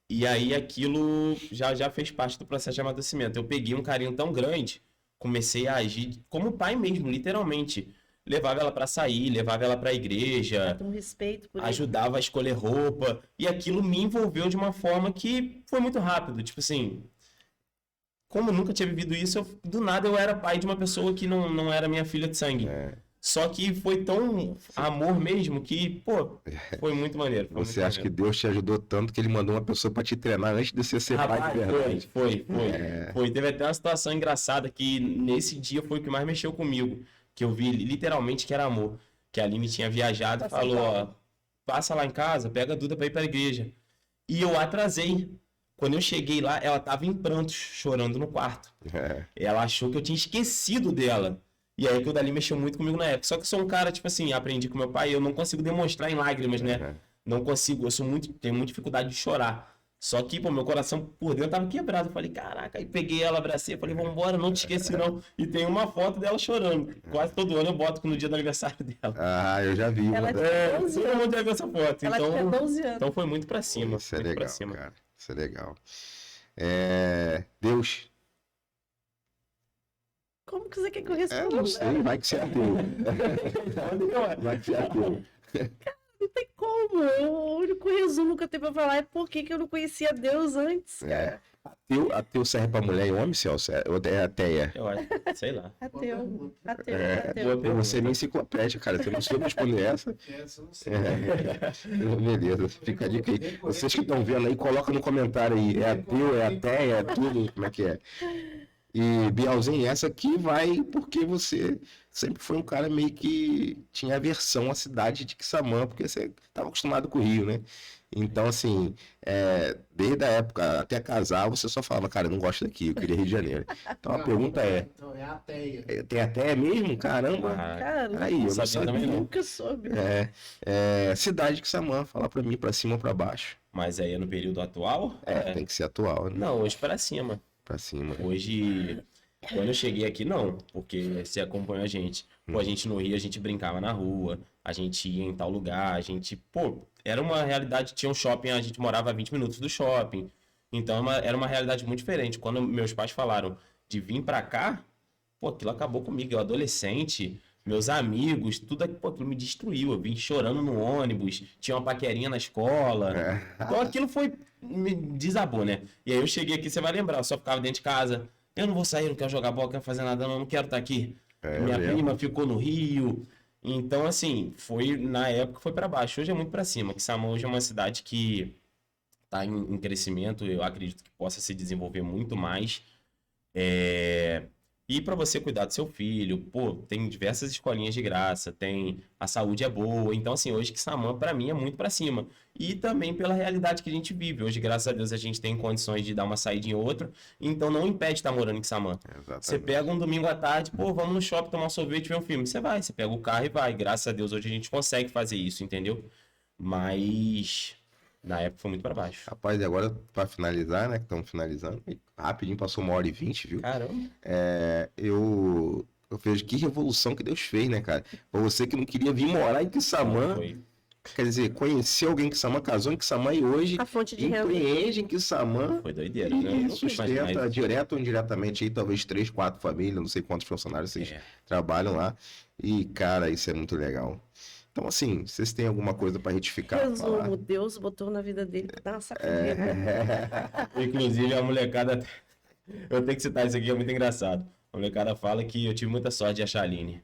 E aí aquilo já fez parte do processo de amadurecimento. Eu peguei um carinho tão grande, comecei a agir como pai mesmo, literalmente. Levava ela pra sair, levava ela pra igreja, Tem um respeito por ele. ajudava a escolher roupa. E aquilo me envolveu de uma forma que foi muito rápido. Tipo assim, como eu nunca tinha vivido isso, do nada eu era pai de uma pessoa que não era minha filha de sangue. Só que foi tão amor mesmo que, pô, foi muito maneiro. Foi Você muito acha que maneiro. Deus te ajudou tanto que ele mandou uma pessoa pra te treinar antes de você ser pai Rapaz, de verdade? foi. Teve até uma situação engraçada que nesse dia foi o que mais mexeu comigo. Que eu vi literalmente que era amor. Que a Aline tinha viajado e falou, ó, passa lá em casa, pega a Duda pra ir pra igreja. E eu atrasei. Quando eu cheguei lá, ela tava em prantos, chorando no quarto. Ela achou que eu tinha esquecido dela. E aí aquilo dali mexeu muito comigo na época. Só que eu sou um cara, tipo assim, aprendi com meu pai, eu não consigo demonstrar em lágrimas, né? Não consigo, tenho muita dificuldade de chorar. Só que, pô, meu coração por dentro tava quebrado. Eu falei, caraca, aí peguei ela, abracei, falei, vambora, não te esqueci não. E tem uma foto dela chorando. Quase todo ano eu boto no dia do aniversário dela. Ah, eu já vi. Ela uma- tinha 12 Todo anos. mundo já viu essa foto. Ela tinha 12 anos. Então foi muito pra cima. Isso é muito pra legal, cima. cara. Isso é legal. Deus. Como que você quer que eu responda? Não sei, vai que você é ateu. Vai que você é ateu. Não tem como. O único resumo que eu tenho pra falar é por que eu não conhecia Deus antes, cara. Ateu serve pra mulher e homem, Celso? Ou é ateia? Eu acho, sei lá. Ateu. Boa Pô, você é minha enciclopédia, cara. Você não soube responder essa? Essa eu não sei. Beleza, fica a dica aí. Vocês que estão vendo aí, coloca no comentário aí. É ateu, é ateia, é tudo? Como é que é? E, Bialzinho, essa aqui vai porque você sempre foi um cara meio que tinha aversão à cidade de Quissamã, porque você estava acostumado com o Rio, né? Então, assim, desde a época até casar, você só falava, cara, eu não gosto daqui, eu queria Rio de Janeiro. Então a pergunta é, Então, é ateia. tem até mesmo? Caramba! Cara, Aí, eu não sabia sabia. também não. nunca soube. Cidade de Quissamã, fala pra mim, pra cima ou pra baixo? Mas aí é no período atual? Tem que ser atual, né? Não, hoje pra cima. Pra cima. Hoje, quando eu cheguei aqui, não. Porque você acompanha a gente. Pô, a gente no Rio, a gente brincava na rua. A gente ia em tal lugar. A gente, pô, era uma realidade. Tinha um shopping, a gente morava a 20 minutos do shopping. Então, era uma realidade muito diferente. Quando meus pais falaram de vir pra cá, pô, aquilo acabou comigo. Eu adolescente, meus amigos, tudo aquilo me destruiu. Eu vim chorando no ônibus, tinha uma paquerinha na escola. Então aquilo me desabou, né? E aí eu cheguei aqui, você vai lembrar, eu só ficava dentro de casa. Eu não vou sair, não quero jogar bola, não quero fazer nada, não quero estar aqui. Minha prima ficou no Rio. Então, assim, na época foi pra baixo. Hoje é muito pra cima. Quissamã hoje é uma cidade que tá em crescimento. Eu acredito que possa se desenvolver muito mais. E para você cuidar do seu filho, pô, tem diversas escolinhas de graça, a saúde é boa. Então, assim, hoje Quissamã, para mim, é muito para cima. E também pela realidade que a gente vive. Hoje, graças a Deus, a gente tem condições de dar uma saída em outra. Então, não impede estar morando em Quissamã. Você pega um domingo à tarde, pô, vamos no shopping tomar um sorvete e ver um filme. Você vai, você pega o carro e vai. Graças a Deus, hoje a gente consegue fazer isso, entendeu? Mas na época foi muito para baixo. Rapaz, e agora pra finalizar, né? Que estamos finalizando. Rapidinho, passou 1h20, viu? Caramba. Eu vejo que revolução que Deus fez, né, cara? Pra você que não queria vir morar em Quissamã, Foi. quer dizer, conheceu alguém em Quissamã, casou em Quissamã e hoje A fonte de renda. empreende em Quissamã Foi doideira, né? e sustenta direto ou indiretamente aí, talvez 3, 4 famílias, não sei quantos funcionários vocês trabalham lá. E, cara, isso é muito legal. Então, assim, vocês têm alguma coisa pra retificar? falar? Resumo, Deus botou na vida dele pra dar uma sacudida. Inclusive, a molecada Eu tenho que citar isso aqui, é muito engraçado. O meu cara fala que eu tive muita sorte de achar a Aline.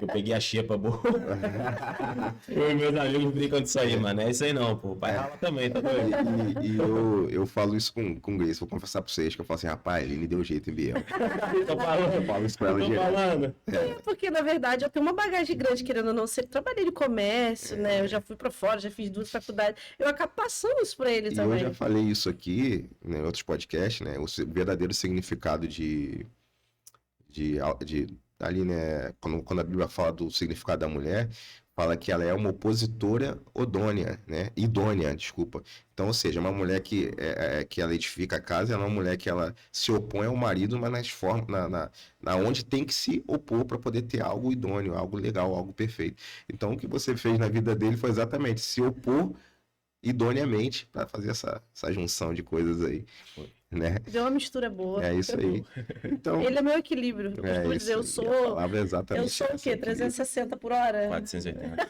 Eu peguei a xepa boa. Eu e meus amigos brincam disso aí, mano. É isso aí não, pô. O pai rala também, tá doido? Eu falo isso com o Grace, vou confessar pra vocês, que eu falo assim, rapaz, ele me deu jeito em Biel. Tô falando. Eu falo isso pra ela Tô direto. falando. Porque, na verdade, eu tenho uma bagagem grande, querendo ou não. Sempre trabalhei de comércio, né? Eu já fui pra fora, já fiz 2 faculdades. Eu acabo passando isso pra ele E eu também. já falei isso aqui, né, em outros podcasts, né? O verdadeiro significado de ali, né? Quando a Bíblia fala do significado da mulher, fala que ela é uma opositora idônea, né? Idônea, desculpa. Então, ou seja, uma mulher que ela edifica a casa, ela é uma mulher que ela se opõe ao marido, mas na onde tem que se opor para poder ter algo idôneo, algo legal, algo perfeito. Então, o que você fez na vida dele foi exatamente se opor idoneamente para fazer essa junção de coisas aí, né? Deu uma mistura boa. É isso aí. Então, Ele é meu equilíbrio. Eu costumo isso dizer, eu aí. A sou. palavra é exatamente Eu sou o essa, quê? equilíbrio. 360 por hora? 480.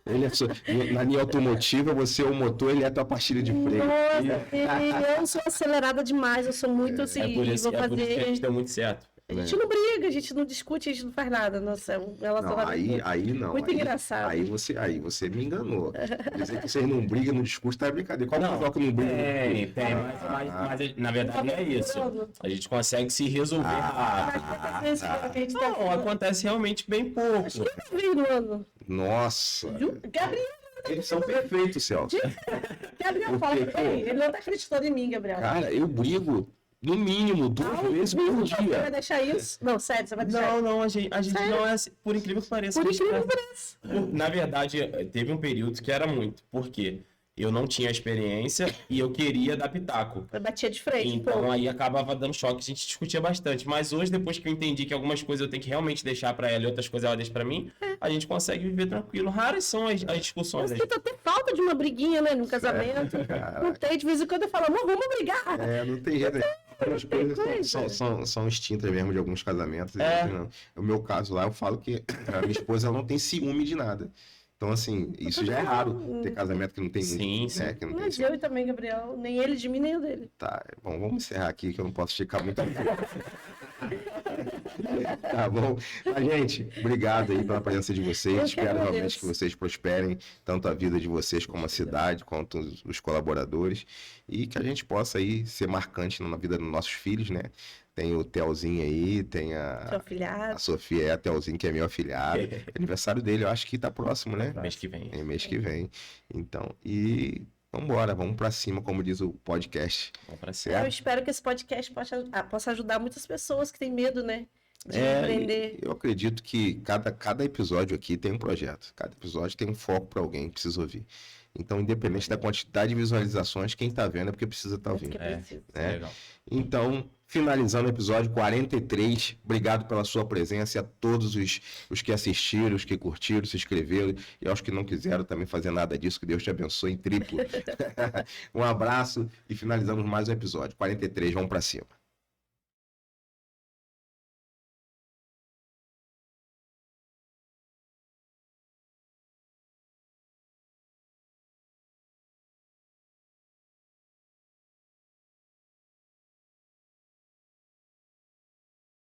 Ele na linha automotiva, você é o motor, ele é a tua pastilha de freio. Nossa, eu sou acelerada demais, eu sou muito assim, É por isso vou que a fazer. gente deu muito certo. A gente não briga, a gente não discute, a gente não faz nada. Nossa, é um Não, relacionamento aí não. muito aí, engraçado. Aí você me enganou. Dizer que vocês não brigam, não discutem, tá brincadeira. Qual casal que não briga? Tem, mas na verdade não é isso. A gente consegue se resolver rápido. Não, acontece realmente bem pouco. Eu vi no ano. Nossa. Gabriel, Eles são perfeitos, Celso. Gabriel fala Porque, pra ele, ele não tá acreditando em mim, Gabriel. Cara, eu brigo no mínimo 2 vezes por Você vai dia. deixar isso? Não, sério, você vai deixar Não, a gente não é assim, por incrível que pareça. Por a gente incrível que não é- pareça. Na verdade, teve um período que era muito, porque eu não tinha experiência e eu queria dar pitaco. Eu batia de frente. Então pô. aí acabava dando choque, a gente discutia bastante. Mas hoje, depois que eu entendi que algumas coisas eu tenho que realmente deixar pra ela e outras coisas ela deixa pra mim, a gente consegue viver tranquilo. Raras são as discussões. Eu sinto até falta de uma briguinha, né, no casamento. Não tem, de vez em quando eu falo, amor, vamos brigar. Não tem jeito. As coisas são extintas mesmo de alguns casamentos. Não. No meu caso lá, eu falo que a minha esposa ela não tem ciúme de nada. Então, assim, isso já é raro. Ter casamento que não tem Sim, sim. né, que não tem Mas ciúme. eu e também, Gabriel, nem ele de mim, nem eu dele. Tá, bom, vamos encerrar aqui que eu não posso esticar muito. Tá bom. Mas, gente, obrigado aí pela presença de vocês. Eu que Espero realmente agradeço. que vocês prosperem, tanto a vida de vocês como a cidade, quanto os colaboradores. E que a gente possa aí ser marcante na vida dos nossos filhos, né? Tem o Telzinho aí, tem Seu a afilhado. Sofia, a Telzinho, que é meu afilhado. Aniversário dele, eu acho que tá próximo, né? Mês que vem. É mês que vem. Então, e vambora, vamos pra cima, como diz o podcast. Vamos pra Eu cima. espero que esse podcast possa ajudar muitas pessoas que têm medo, né? De empreender. Eu acredito que cada episódio aqui tem um projeto. Cada episódio tem um foco para alguém que precisa ouvir. Então, independente da quantidade de visualizações, quem tá vendo é porque precisa estar ouvindo. Porque precisa. né? Legal. Então, finalizando o episódio 43, obrigado pela sua presença e a todos os que assistiram, os que curtiram, se inscreveram e aos que não quiseram também fazer nada disso, que Deus te abençoe em triplo. Um abraço e finalizamos mais um episódio 43, vamos para cima.